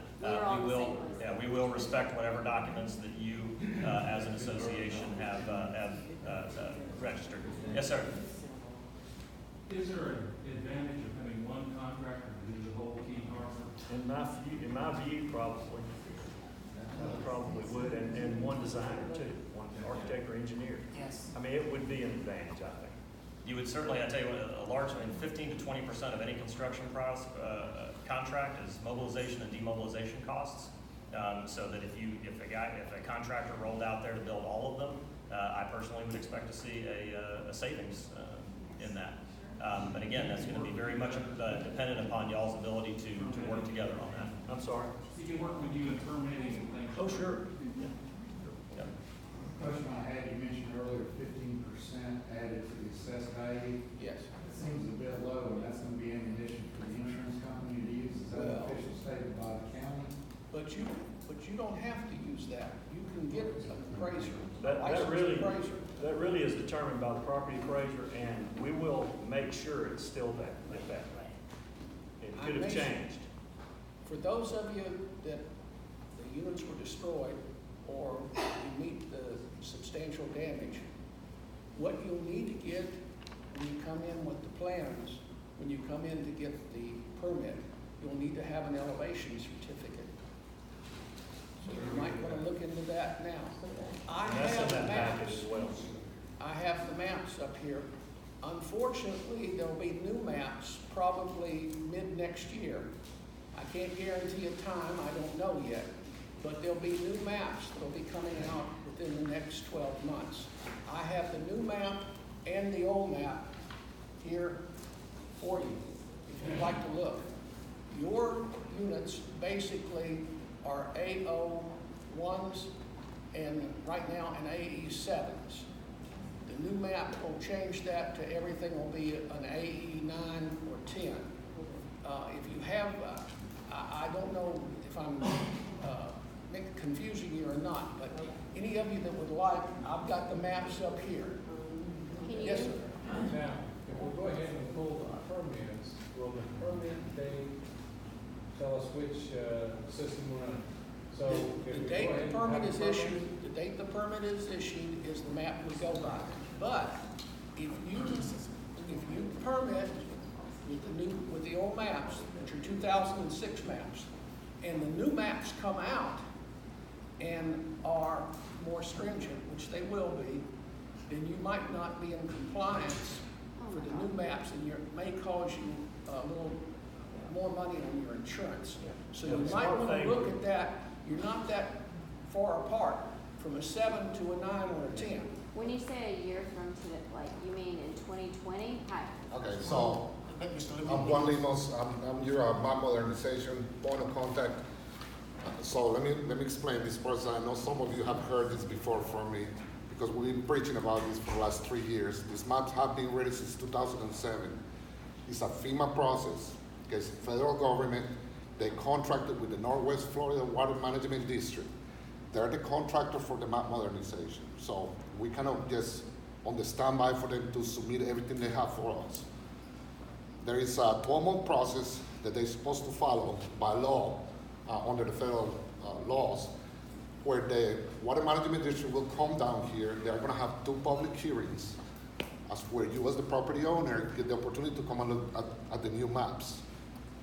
We will respect whatever documents that you, as an association, have registered. Yes, sir. Is there an advantage of having one contractor to do the whole Key Harbor? In my view, probably would, and one designer too, one architect or engineer. Yes. I mean, it would be an advantage, I think. You would certainly, I tell you what, a large, 15 to 20% of any construction contract is mobilization and demobilization costs. So that if a contractor rolled out there to build all of them, I personally would expect to see a savings in that. But again, that's going to be very much dependent upon y'all's ability to work together on that. I'm sorry? He can work with you in permitting and things. Oh, sure. Yeah. Question I had, you mentioned earlier 15% added to the assessed value. Yes. It seems a bit low, and that's gonna be ammunition for the insurance company to use. Is that an Well- official statement by the county? But you don't have to use that. You can get an appraiser, That licensed really, appraiser. that really is determined by the property appraiser, and we will make sure it's still that way. It could have changed. For those of you that the units were destroyed or you meet the substantial damage, what you'll need to get when you come in with the plans, when you come in to get the permit, you'll need to have an elevation certificate. So you might want to look into that now. I And that's in have the that package maps. as well. I have the maps up here. Unfortunately, there'll be new maps probably mid-next year. I can't guarantee a time, I don't know yet, but there'll be new maps that'll be coming out within the next 12 months. I have the new map and the old map here for you, if you'd like to look. Your units basically are AO1s and right now an AE7s. The new map will change that to everything will be an AE9 or 10. If you have, I don't know if I'm confusing you or not, but any of you that would like, I've got the maps up here. Yes, sir. Now, if we go ahead and pull the permits, will the permit date tell us which system we're on? So The if we go date ahead the and permit have is a permit- issued, the date the permit is issued is the map we go by. But if you permit with the old maps, which are 2006 maps, and the new maps come out and are more stringent, which they will be, then you might not be in compliance for the new maps, and it may cause you a little more money on your insurance. So you might want to look at that. You're not that far apart from a 7 to a 9 or a 10. When you say a year from today, like, you mean in 2020? Hi. Okay, so I'm Juan Limos. I'm your map modernization point of contact. So let me explain this process. I know some of you have heard this before from me because we've been preaching about this for the last 3 years. These maps have been ready since 2007. It's a FEMA process. It's federal government. They contracted with the Northwest Florida Water Management District. They're the contractor for the map modernization. So we kind of just on the standby for them to submit everything they have for us. There is a 12-month process that they're supposed to follow by law under the federal laws, where the Water Management District will come down here. They're going to have 2 public hearings, as where you as the property owner get the opportunity to come and look at the new maps.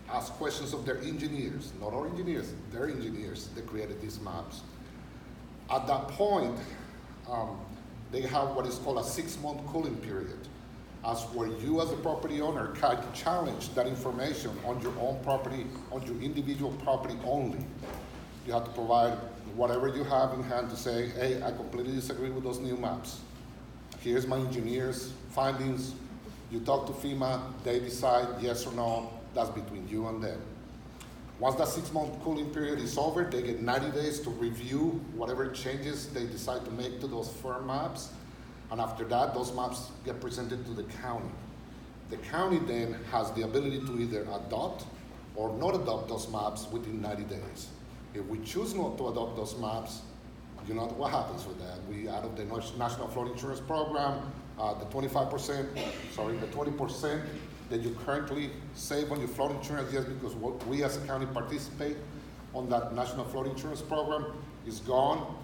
Ask questions of their engineers, not our engineers, their engineers that created these maps. At that point, they have what is called a 6-month cooling period, as where you as a property owner can challenge that information on your own property, on your individual property only. You have to provide whatever you have in hand to say, hey, I completely disagree with those new maps. Here's my engineer's findings. You talk to FEMA, they decide yes or no. That's between you and them. Once that 6-month cooling period is over, they get 90 days to review whatever changes they decide to make to those firm maps. And after that, those maps get presented to the county. The county then has the ability to either adopt or not adopt those maps within 90 days. If we choose not to adopt those maps, you know what happens with that. We, out of the National Flood Insurance Program, the 20% that you currently save on your flood insurance, just because we as a county participate on that National Flood Insurance Program, is gone.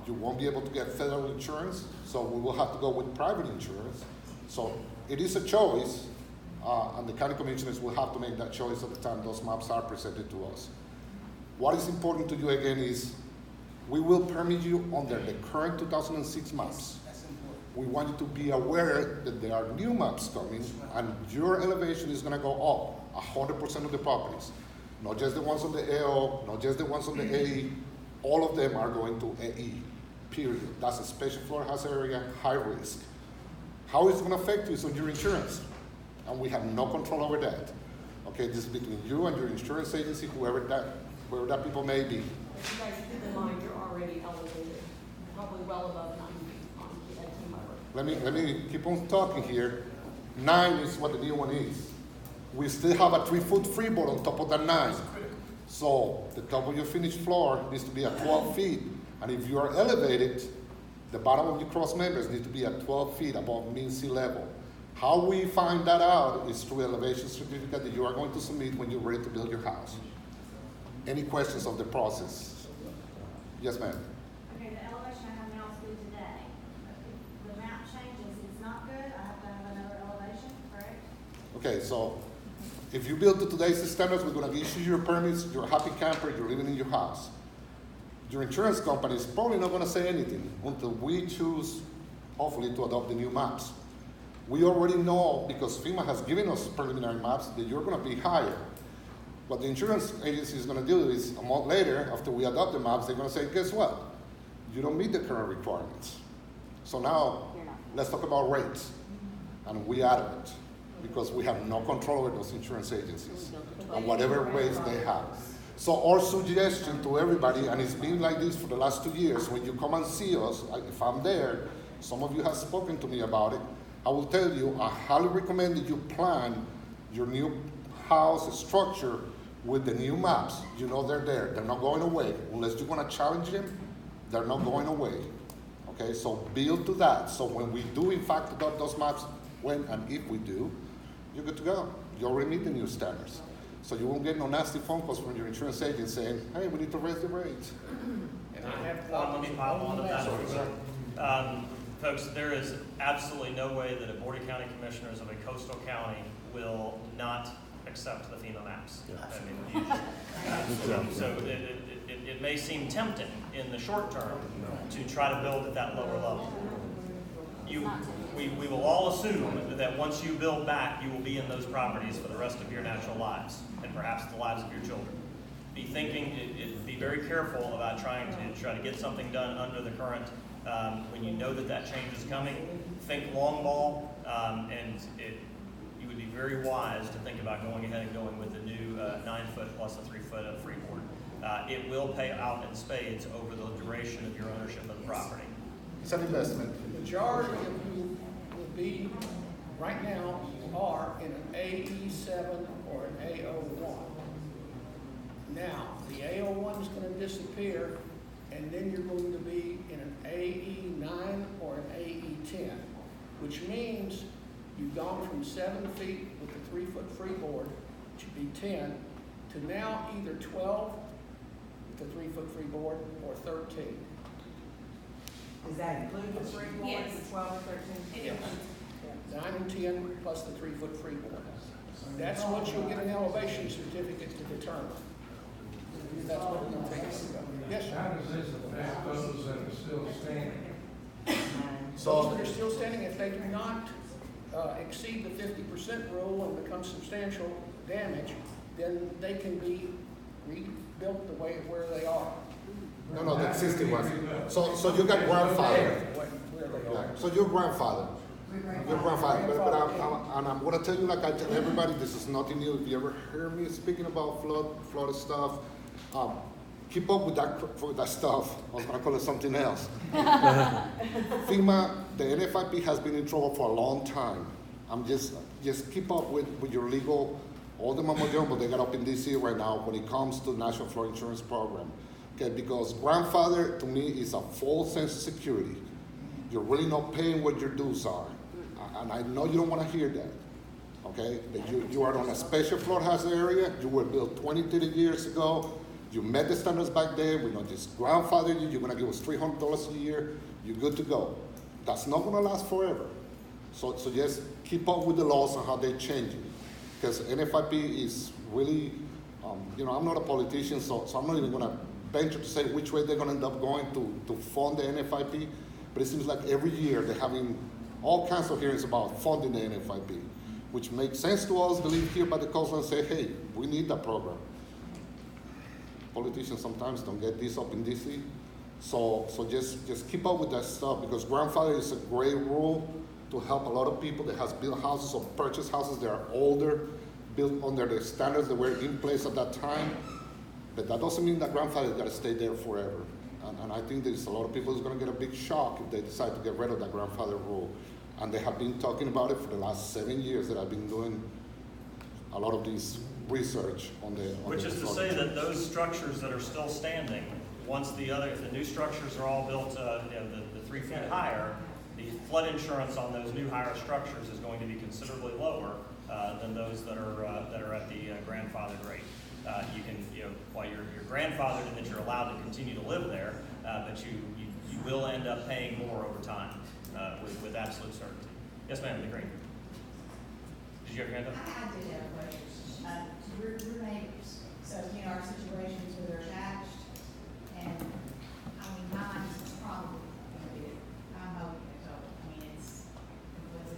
You won't be able to get federal insurance, so we will have to go with private insurance. So it is a choice, and the county commissioners will have to make that choice at the time those maps are presented to us. What is important to you again is, we will permit you under the current 2006 maps. That's important. We want you to be aware that there are new maps coming, and your elevation is gonna go up 100% of the properties. Not just the ones on the AO, not just the ones on the AE, all of them are going to AE, period. That's a special flood hazard area, high risk. How it's gonna affect you is on your insurance, and we have no control over that. Okay, this is between you and your insurance agency, whoever that people may be. But you guys keep in mind, you're already elevated, probably well above 9 feet on Key Harbor. Let me keep on talking here. 9 is what the new one is. We still have a 3-foot freeboard on top of that 9. So the top of your finished floor needs to be at 12 feet. And if you are elevated, the bottom of your cross members need to be at 12 feet above mean sea level. How we find that out is through elevation certificate that you are going to submit when you're ready to build your house. Any questions of the process? Yes, ma'am. Okay, the elevation I have now is good today. If the map changes, it's not good, I have to have another elevation, correct? Okay, so if you build to today's standards, we're gonna issue your permits, you're a happy camper, you're living in your house. Your insurance company is probably not gonna say anything until we choose, hopefully, to adopt the new maps. We already know, because FEMA has given us preliminary maps, that you're gonna be higher. What the insurance agency is gonna do is, a month later, after we adopt the maps, they're gonna say, guess what? You don't meet the current requirements. So now, let's talk about rates. And we added it, because we have no control over those insurance agencies, and whatever rates they have. So our suggestion to everybody, and it's been like this for the last 2 years, when you come and see us, if I'm there, some of you have spoken to me about it, I will tell you, I highly recommend that you plan your new house structure with the new maps. You know they're there, they're not going away. Unless you wanna challenge them, they're not going away. Okay, so build to that. So when we do in fact adopt those maps, when and if we do, you're good to go. You already meet the new standards. So you won't get no nasty phone calls from your insurance agent saying, hey, we need to raise the rates. And I have Let me pile on to that. Folks, there is absolutely no way that a Board of County Commissioners of a coastal county will not accept the FEMA maps. I mean, so it may seem tempting in the short term to try to build at that lower level. We will all assume that once you build back, you will be in those properties for the rest of your natural lives, and perhaps the lives of your children. Be very careful about trying to get something done under the current, when you know that change is coming. Think long ball, and you would be very wise to think about going ahead and going with the new 9-foot plus a 3-foot of freeboard. It will pay out in spades over the duration of your ownership of the property. It's an investment. The majority of you will be, right now, are in an AE7 or an AO1. Now, the AO1 is going to disappear, and then you're going to be in an AE9 or an AE10, which means you've gone from 7 feet with the 3-foot freeboard to be 10 to now either 12 with the 3-foot freeboard or 13. Does that include the freeboard, Yes. the 12 or 13? Yes. 9 and 10 plus the 3-foot freeboard. That's what you'll get an elevation certificate to determine. That's what it will take. Yes, sir. How does this affect those that are still standing? Those that are still standing, if they do not exceed the 50% rule and become substantial damage, then they can be rebuilt the way where they are. No, the existing ones. So you got grandfather. Yeah. So your grandfather. Your grandfather. But I'm going to tell you, like I tell everybody, this is nothing new. If you ever hear me speaking about flood stuff, keep up with that stuff. I was going to call it something else. FEMA, the NFIP has been in trouble for a long time. I'm just keep up with your legal, all the mumbo jumbo they got up in DC right now when it comes to National Flood Insurance Program. Okay, because grandfather to me is a false sense of security. You're really not paying what your dues are. And I know you don't want to hear that. Okay, that you are on a special flood hazard area, you were built 20, 30 years ago, you met the standards back then, we don't just grandfather you, you're gonna give us $300 a year, you're good to go. That's not gonna last forever. So just keep up with the laws and how they change it. Because NFIP is really, I'm not a politician, so I'm not even gonna venture to say which way they're gonna end up going to fund the NFIP, but it seems like every year they're having all kinds of hearings about funding the NFIP, which makes sense to us. They live here by the coastline and say, hey, we need that program. Politicians sometimes don't get this up in DC, so just keep up with that stuff, because grandfather is a great rule to help a lot of people that has built houses or purchased houses that are older, built under the standards that were in place at that time. But that doesn't mean that grandfather's got to stay there forever. And I think there's a lot of people who's going to get a big shock if they decide to get rid of that grandfather rule. And they have been talking about it for the last 7 years that I've been doing a lot of these research on the. Which is to say that those structures that are still standing, once the new structures are all built, the 3 feet higher, the flood insurance on those new higher structures is going to be considerably lower than those that are at the grandfathered rate. You can, while you're grandfathered and that you're allowed to continue to live there, but you will end up paying more over time with absolute certainty. Yes, ma'am, in the green. Did you have your hand up? I did have a question. We're neighbors, so our situations where they're attached, and mine is probably going to be, I'm hoping it's open.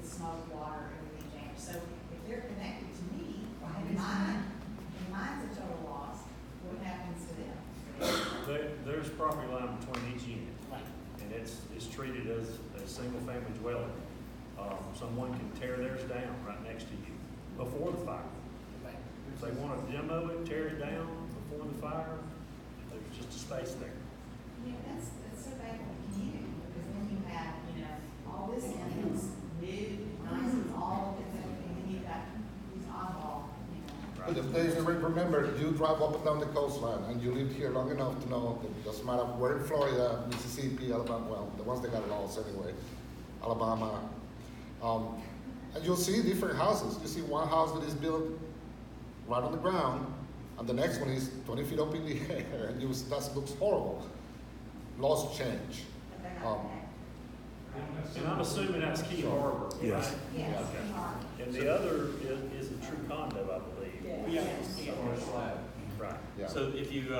It's smoke, water, everything damaged. So if they're connected to me, and mine's a total loss, what happens to them? There's property line between each unit, and it's treated as a single-family dwelling. Someone can tear theirs down right next to you before the fire. If they want to demo it, tear it down before the fire, there's just a space there. Yeah, that's so bad for the community, because then you have, all this and it's new, nice, and all of it, and then you've got these oddball, But if they remember, you drive up and down the coastline, and you lived here long enough to know that it doesn't matter where in Florida, Mississippi, Alabama, well, the ones that got laws anyway, Alabama, and you'll see different houses. You see one house that is built right on the ground, and the next one is 20 feet up in the air, and that looks horrible. Laws change. And I'm assuming that's Key Harbor, right? Yes. Yes. Okay. And the other is a true condo, I believe. Yes. Or a slab. Right. Yeah. So if you,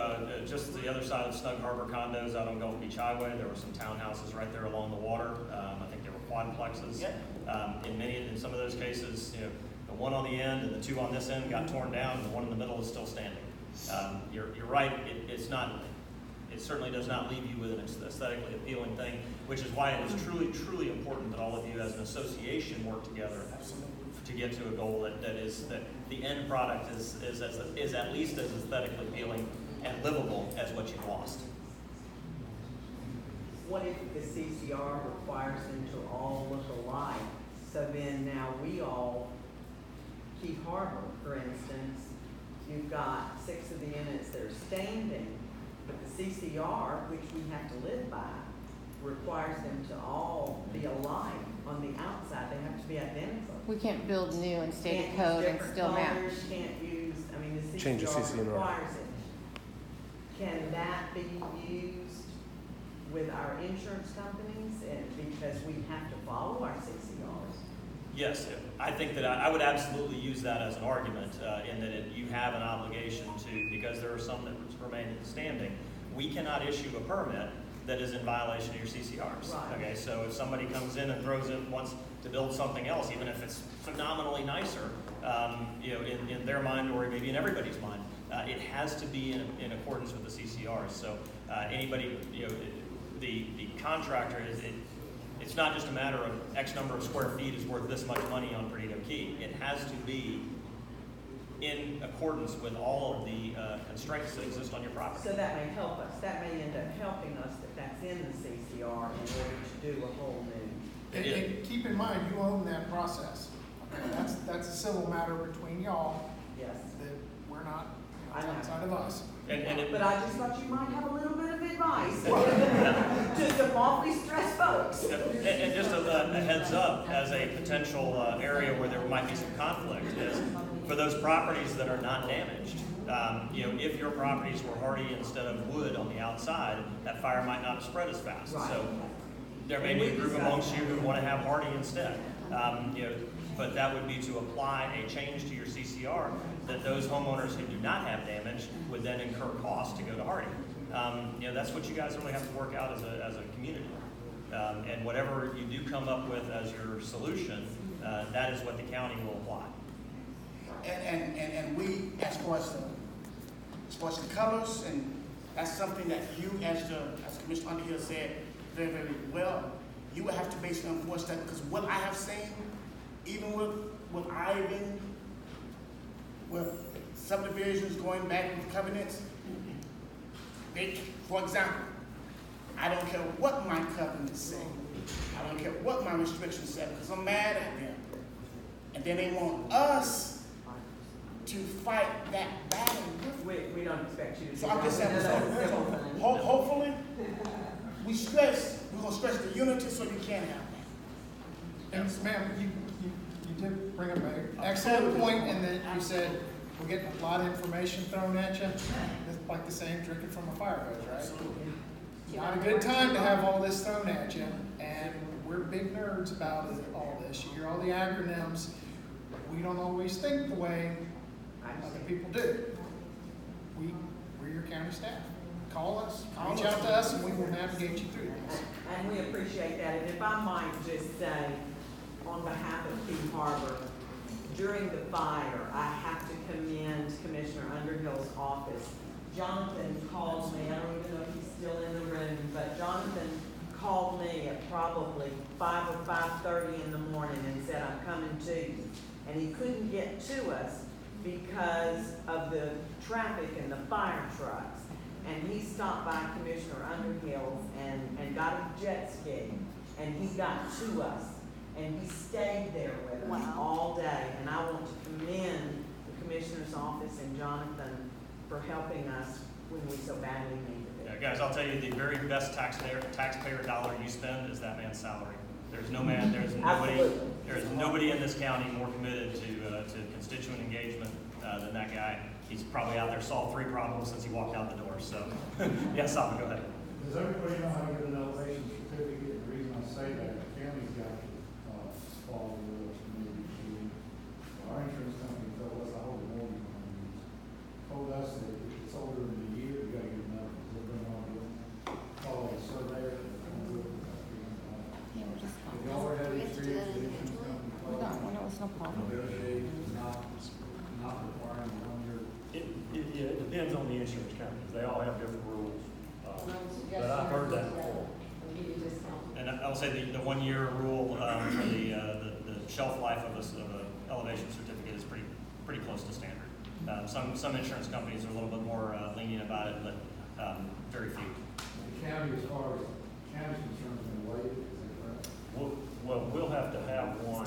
just the other side of Snug Harbor condos out on Gulf Beach Highway, there were some townhouses right there along the water. I think there were quadplexes. In some of those cases, the one on the end and the 2 on this end got torn down, and the one in the middle is still standing. You're right, it certainly does not leave you with an aesthetically appealing thing, which is why it is truly, truly important that all of you as an association work together to get to a goal that the end product is at least as aesthetically appealing and livable as what you've lost. What if the CCR requires them to all look alike? So then now we all, Key Harbor, for instance, you've got 6 of the units that are standing, but the CCR, which we have to live by, requires them to all be alike on the outside. They have to be identical. We can't build new and state Can't a code use and different still match. colors, can't use, the Change the CCR CCNR. requires it. Can that be used with our insurance companies, because we have to follow our CCRs? Yes, I think that I would absolutely use that as an argument in that you have an obligation to, because there are some that remain standing, we cannot issue a permit that is in violation of your CCRs. Right. Okay, so if somebody comes in and wants to build something else, even if it's phenomenally nicer, in their mind or maybe in everybody's mind, it has to be in accordance with the CCRs. So anybody, the contractor it's not just a matter of X number of square feet is worth this much money on Perdido Key. It has to be in accordance with all of the constraints that exist on your property. So that may help us. That may end up helping us that that's in the CCR in order to do a whole new. And keep in mind, you own that process. Okay, that's a civil matter between y'all. Yes. That we're not, I know. outside of us. But I just thought you might have a little bit of advice to some awfully stressed folks. And just a heads up, as a potential area where there might be some conflict, is for those properties that are not damaged. If your properties were hardy instead of wood on the outside, that fire might not spread as fast. Right. So there may be a group amongst you who want to have hardy instead. But that would be to apply a change to your CCR that those homeowners who do not have damage would then incur costs to go to Hardy. That's what you guys really have to work out as a community. And whatever you do come up with as your solution, that is what the county will apply. And we, as far as the colors, and that's something that you, as Commissioner Underhill said very, very well, you will have to basically enforce that, because what I have seen, even with Ivan, with subdivisions going back with covenants, for example, I don't care what my covenants say, I don't care what my restrictions say, because I'm mad at them. And then they want us to fight that battle with. We don't expect you to do So I'm just saying, hopefully, we're gonna stress the unity so you can't have that. And ma'am, you did bring up an excellent point in that you said we're getting a lot of information thrown at you. It's like the saying, drinking from a fire hose, right? Not a good time to have all this thrown at you, and we're big nerds about all this. You hear all the acronyms. We don't always think the way other people do. We're your county staff. Call us, reach out to us, and we will navigate you through this. And we appreciate that. And if I might just say, on behalf of Key Harbor, during the fire, I have to commend Commissioner Underhill's office. Jonathan called me, I don't even know if he's still in the room, but Jonathan called me at probably 5 or 5:30 in the morning and said, I'm coming to you. And he couldn't get to us because of the traffic and the fire trucks. And he stopped by Commissioner Underhill and got a jet ski, and he got to us. And he stayed there with us all day. And I want to commend the Commissioner's office and Jonathan for helping us when we so badly needed it. Guys, I'll tell you, the very best taxpayer dollar you spend is that man's salary. There's nobody in this county more committed to constituent engagement than that guy. He's probably out there solved 3 problems since he walked out the door. So, yes, Sapa, go ahead. Does everybody know how to get an elevation certificate? The reason I say that, the county's got to follow the rules. Our insurance company told us, I hold the mortgage company, told us that if it's older than a year, you gotta get another. They're going on to follow the surveyor. If y'all already had experience with the insurance company, it's no problem. negotiate, not requiring 1 year. It depends on the insurance companies. They all have different rules. But I've heard that before. And I'll say the 1 year rule for the shelf life of an elevation certificate is pretty close to standard. Some insurance companies are a little bit more lenient about it, but very few. The county, as far as the county's concerned, is going to waive it, is that correct? We'll have to have one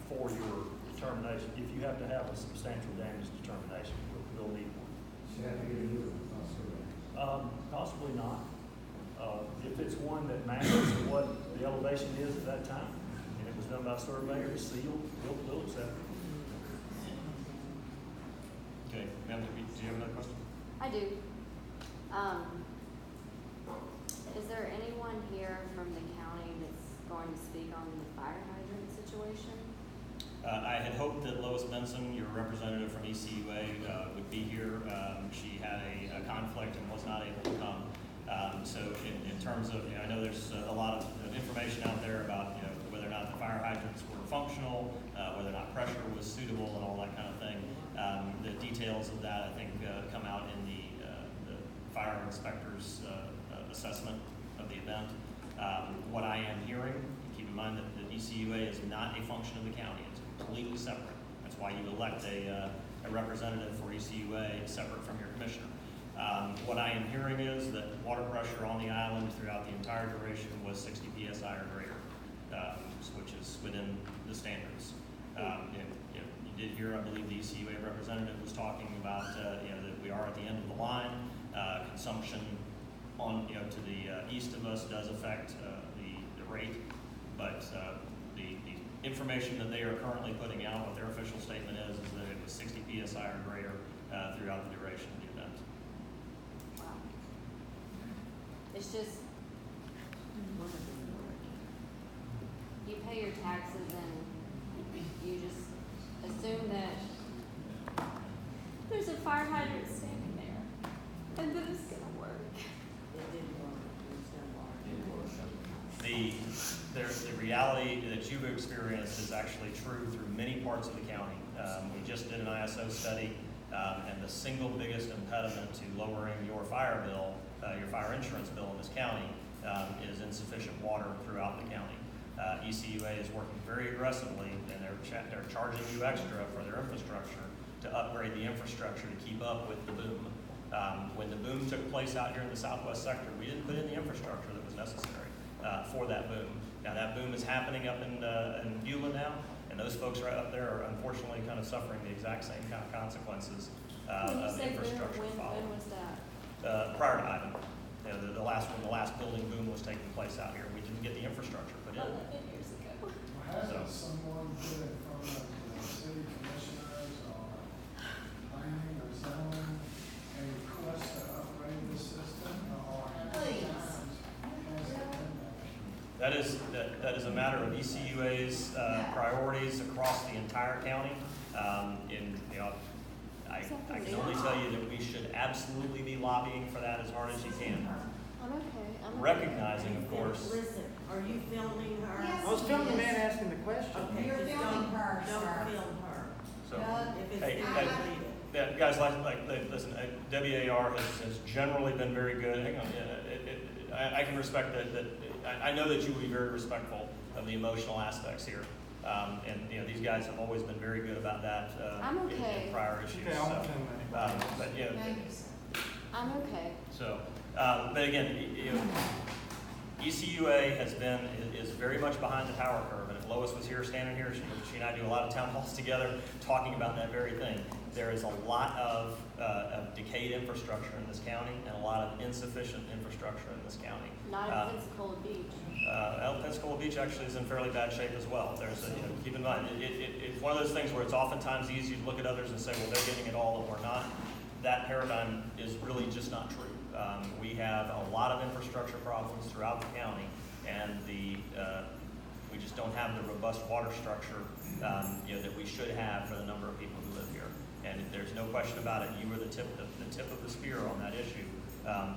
for your determination. If you have to have a substantial damage determination, we'll need one. You have to get a new one, not survey. Possibly not. If it's one that matches what the elevation is at that time, and it was done by a surveyor, sealed, we'll accept it. Okay, ma'am, do you have another question? I do. Is there anyone here from the county that's going to speak on the fire hydrant situation? I had hoped that Lois Benson, your representative from ECUA, would be here. She had a conflict and was not able to come. So in terms of, I know there's a lot of information out there about whether or not the fire hydrants were functional, whether or not pressure was suitable, and all that kind of thing. The details of that, I think, come out in the fire inspector's assessment of the event. What I am hearing, keep in mind that the ECUA is not a function of the county. It's completely separate. That's why you elect a representative for ECUA separate from your commissioner. What I am hearing is that water pressure on the island throughout the entire duration was 60 psi or greater, which is within the standards. You did hear, I believe, the ECUA representative was talking about that we are at the end of the line. Consumption on to the east of us does affect the rate, but the information that they are currently putting out, what their official statement is that it was 60 psi or greater throughout the duration of the event. Wow. It's just, you pay your taxes and you just assume that there's a fire hydrant standing there and that it's gonna work. The reality that you've experienced is actually true through many parts of the county. We just did an ISO study, and the single biggest impediment to lowering your fire bill, your fire insurance bill in this county, is insufficient water throughout the county. ECUA is working very aggressively, and they're charging you extra for their infrastructure to upgrade the infrastructure to keep up with the boom. When the boom took place out here in the southwest sector, we didn't put in the infrastructure that was necessary for that boom. Now that boom is happening up in Beulah now, and those folks right up there are unfortunately kind of suffering the exact same kind of consequences When you of the say infrastructure boom, following. when was that? Prior to Ivan, you know, the last building boom was taking place out here. We didn't get the infrastructure put in. 11 years ago. Hasn't someone been in front of the city commissioners or planning or zoning and request to upgrade the system, or how many times has it been there? That is a matter of ECUA's priorities across the entire county. I can only tell you that we should absolutely be lobbying for that as hard as you can. I'm okay. Recognizing, of course. Listen, are you filming her? Yes. I was filming the man asking the question. Okay, You're just filming her, don't sir. film her. So, If it's hey, incomplete. yeah, guys, listen, WAR has generally been very good. Hang on, I can respect that. I know that you will be very respectful of the emotional aspects here. And you know, these guys have always been very good about that I'm okay. in prior issues. Okay, So, I'm but yeah, Thank you, sir. I'm okay. so, but again, you know, ECUA is very much behind the power curve. And if Lois was here, standing here, she and I do a lot of town halls together talking about that very thing. There is a lot of decayed infrastructure in this county and a lot of insufficient infrastructure in this county. Not at Pensacola Beach. Pensacola Beach actually is in fairly bad shape as well. Keep in mind, it's one of those things where it's oftentimes easy to look at others and say, well, they're getting it all and we're not. That paradigm is really just not true. We have a lot of infrastructure problems throughout the county, and we just don't have the robust water structure that we should have for the number of people who live here. And there's no question about it. You were the tip of the spear on that issue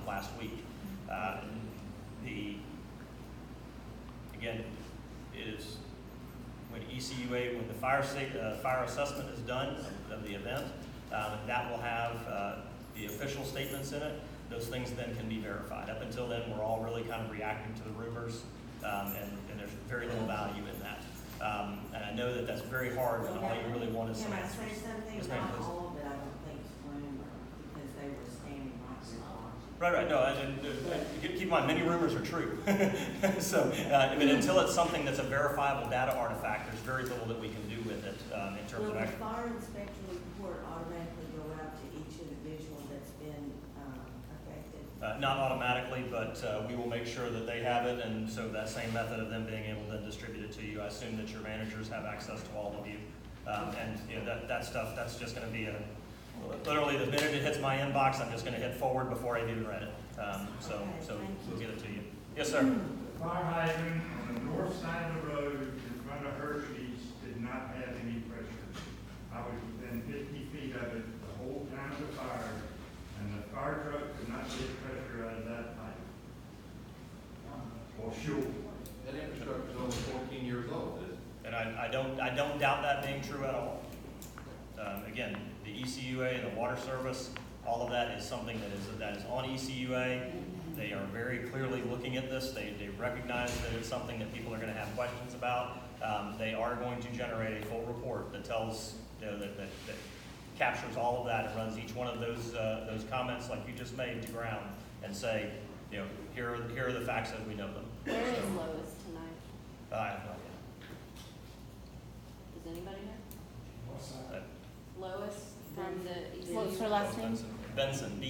last week. Again, is when ECUA, when the fire assessment is done of the event, that will have the official statements in it. Those things then can be verified. Up until then, we're all really kind of reacting to the rumors, and there's very little value in that. And I know that that's very hard when all you really want is some Can I answers. say something? Yes, ma'am, Not please. all of it, I don't think is rumor, because they were standing right there. Right. No, keep in mind, many rumors are true. So, but until it's something that's a verifiable data artifact, there's very little that we can do with it in terms Will of the actually. fire inspection report automatically go out to each individual that's been affected? Not automatically, but we will make sure that they have it, and so that same method of them being able to distribute it to you, I assume that your managers have access to all of you. And you know, that stuff, that's just gonna be literally the minute it hits my inbox, I'm just gonna hit forward before I've even read it. So we'll get it to you. Yes, sir. The fire hydrant on the north side of the road in front of Hershey's did not have any pressure. I was within 50 feet of it the whole time of the fire, and the fire truck could not get pressure out of that pipe. For sure. That infrastructure is only 14 years old, isn't it? And I don't doubt that being true at all. Again, the ECUA and the water service, all of that is something that is on ECUA. They are very clearly looking at this. They recognize that it's something that people are going to have questions about. They are going to generate a full report that tells, that captures all of that and runs each one of those comments like you just made to ground and say, here are the facts as we know them. Where is Lois tonight? I have no idea. Does anybody know? What's that? Lois from the ECU. What's her last name? Benson, Benson. Do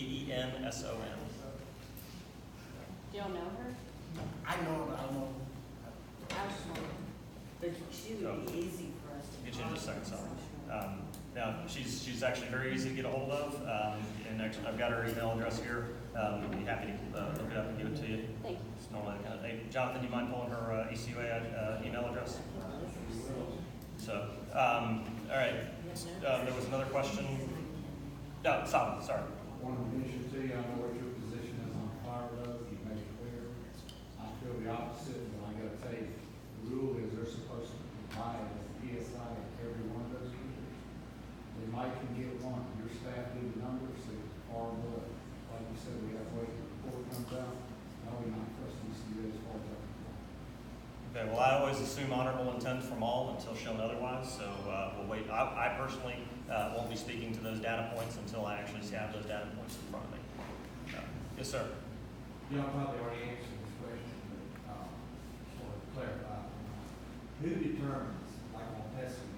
y'all know her? I know, but I don't know. I was just wondering. But she would be easy for us to. Get you in just a second, sorry. Now, she's actually very easy to get a hold of, and actually, I've got her email address here. I'd be happy to look it up and give it to you. Thank you. It's normally the kind of, hey, Jonathan, do you mind pulling her ECUA email address? So, all right, there was another question. No, Solomon, sorry. One of the issues too, I know what your position is on fire road, you made it clear. I feel the opposite, but I gotta tell you, the rule is they're supposed to provide a PSI at every one of those meters. They might can get one, your staff do the numbers, so far below. Like you said, we have to wait before it comes out. No, we're not trusting this to do as far as that. Okay, well, I always assume honorable intent from all until shown otherwise, so we'll wait. I personally won't be speaking to those data points until I actually have those data points in front of me. Yes, sir. You know, probably already answered this question, but just want to clarify. Who determines, like on Pesky,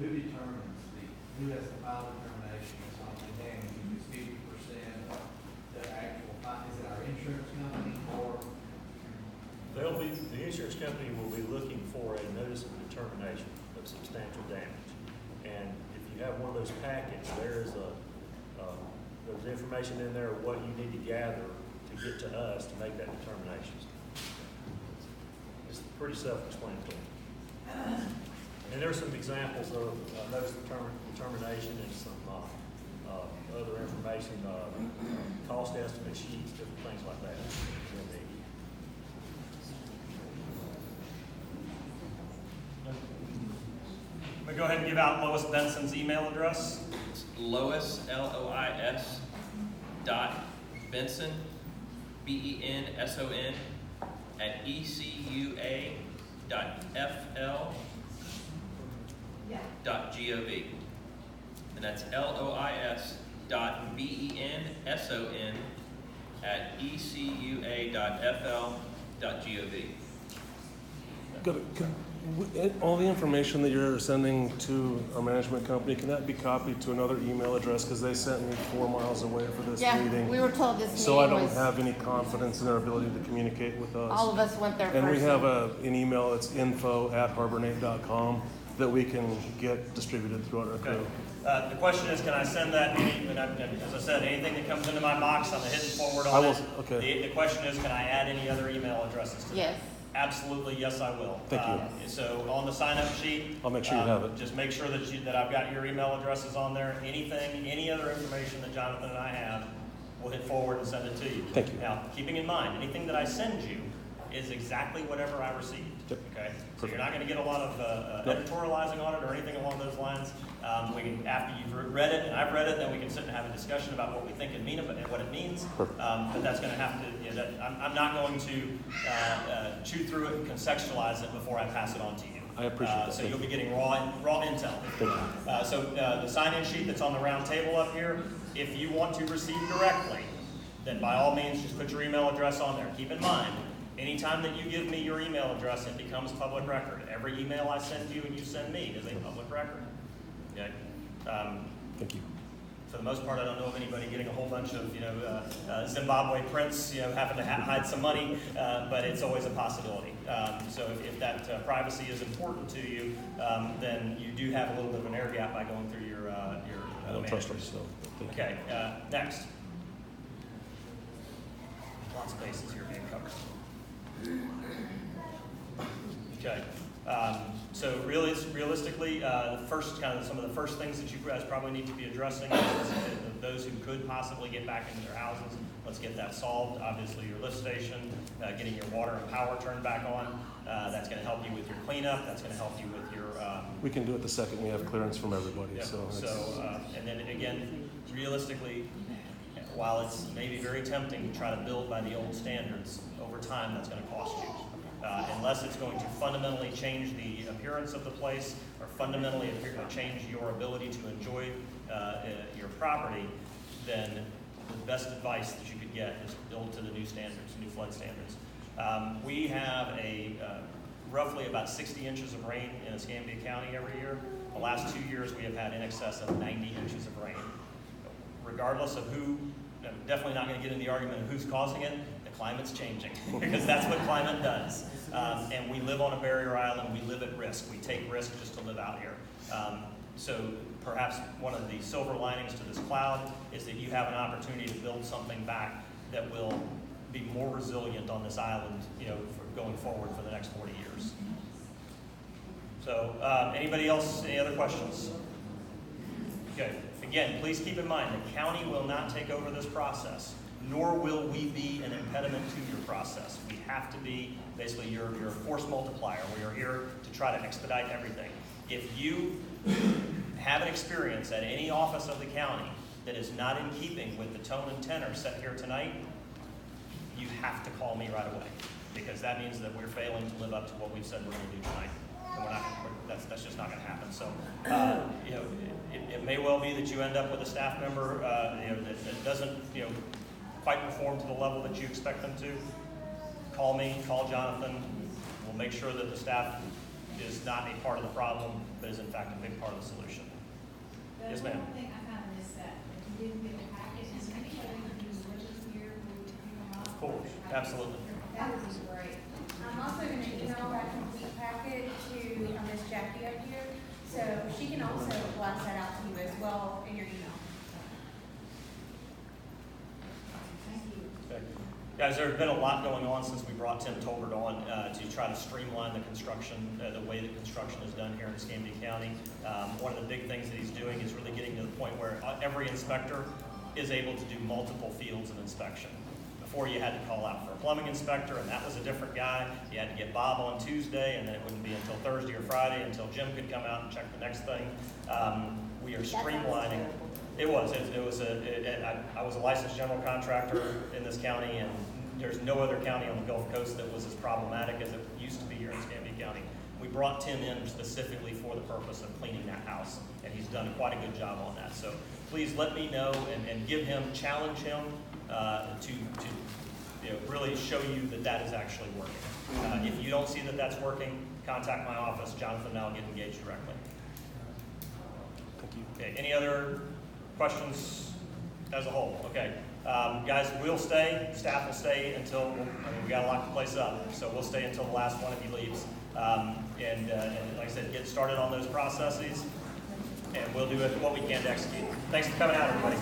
who determines who has to file determination of something damaging is 50% of the actual, is it our insurance company or? The insurance company will be looking for a notice of determination of substantial damage. And if you have one of those packets, there's information in there of what you need to gather to get to us to make that determination. It's pretty self-explanatory. And there's some examples of notice of determination and some other information, cost estimate sheets, different things like that. Let me go ahead and give out Lois Benson's email address. It's Lois, L-O-I-S, .Benson, B-E-N-S-O-N, at ecua.fl.gov. And that's Lois.BENSON at ecua.fl.gov. All the information that you're sending to our management company, can that be copied to another email address? Because they sent me 4 miles away for this meeting. Yeah, we were told this So I meeting don't was, have any confidence in their ability to communicate with us. all of us went there first. And we have an email, it's info@harbor8.com, that we can get distributed throughout our crew. The question is, can I send that, as I said, anything that comes into my box, I'm hitting forward on it. Okay. The question is, can I add any other email addresses to that? Yes. Absolutely, yes, I will. Thank you. So on the sign-up sheet, I'll make sure you have it. Just make sure that I've got your email addresses on there. Anything, any other information that Jonathan and I have, we'll hit forward and send it to you. Thank you. Now, keeping in mind, anything that I send you is exactly whatever I received. Yep. Okay, so you're not going to get a lot of editorializing on it or anything along those lines. We can, after you've read it and I've read it, then we can sit and have a discussion about what we think it means and what it means. But that's going to have to. I'm not going to chew through it and contextualize it before I pass it on to you. I appreciate that. So you'll be getting raw intel. Thank you. So the sign-in sheet that's on the round table up here, if you want to receive directly, then by all means just put your email address on there. Keep in mind, anytime that you give me your email address, it becomes public record. Every email I send you and you send me is a public record. Okay? Thank you. For the most part, I don't know of anybody getting a whole bunch of, Zimbabwe prints, having to hide some money, but it's always a possibility. So if that privacy is important to you, then you do have a little bit of an air gap by going through your I don't trust them, managers. so. thank you. Okay, next. Lots of bases here being covered. Okay, so realistically, some of the first things that you guys probably need to be addressing is those who could possibly get back into their houses. Let's get that solved. Obviously, your lift station, getting your water and power turned back on. That's going to help you with your cleanup. That's going to help you with your. We can do it the second we have clearance from everybody. Yeah. So, And then again, realistically, while it's maybe very tempting to try to build by the old standards, over time that's going to cost you. Unless it's going to fundamentally change the appearance of the place or fundamentally change your ability to enjoy your property, then the best advice that you could get is build to the new standards, new flood standards. We have roughly about 60 inches of rain in Escambia County every year. The last 2 years we have had in excess of 90 inches of rain. Regardless of who, I'm definitely not going to get into the argument of who's causing it, the climate's changing because that's what climate does. And we live on a barrier island, we live at risk. We take risk just to live out here. So perhaps one of the silver linings to this cloud is that you have an opportunity to build something back that will be more resilient on this island, for going forward for the next 40 years. So, anybody else, any other questions? Okay, again, please keep in mind, the county will not take over this process, nor will we be an impediment to your process. We have to be basically your force multiplier. We are here to try to expedite everything. If you have an experience at any office of the county that is not in keeping with the tone and tenor set here tonight, you have to call me right away, because that means that we're failing to live up to what we've said we're going to do tonight. And that's just not going to happen. So, it may well be that you end up with a staff member, that doesn't, quite perform to the level that you expect them to. Call me, call Jonathan. We'll make sure that the staff is not a part of the problem, but is in fact a big part of the solution. Yes, ma'am. One thing I kind of missed that, if you didn't get a package, is make sure you do switches here, Of course, absolutely. That would be great. I'm also gonna email that complete packet to Miss Jackie up here, so she can also blast that out to you as well in your email. Okay. Guys, there's been a lot going on since we brought Tim Tolbert on to try to streamline the construction, the way that construction is done here in Escambia County. One of the big things that he's doing is really getting to the point where every inspector is able to do multiple fields of inspection. Before, you had to call out for a plumbing inspector, and that was a different guy. You had to get Bob on Tuesday, and then it wouldn't be until Thursday or Friday until Jim could come out and check the next thing. We are streamlining. It was. I was a licensed general contractor in this county, and there's no other county on the Gulf Coast that was as problematic as it used to be here in Escambia County. We brought Tim in specifically for the purpose of cleaning that house, and he's done quite a good job on that. So please let me know and give him, challenge him to really show you that that is actually working. If you don't see that that's working, contact my office. Jonathan and I will get engaged directly. Thank you. Okay, any other questions as a whole? Okay, guys, we'll stay, staff will stay until, we got to lock the place up, so we'll stay until the last one of you leaves. And like I said, get started on those processes, and we'll do what we can to execute. Thanks for coming out, everybody.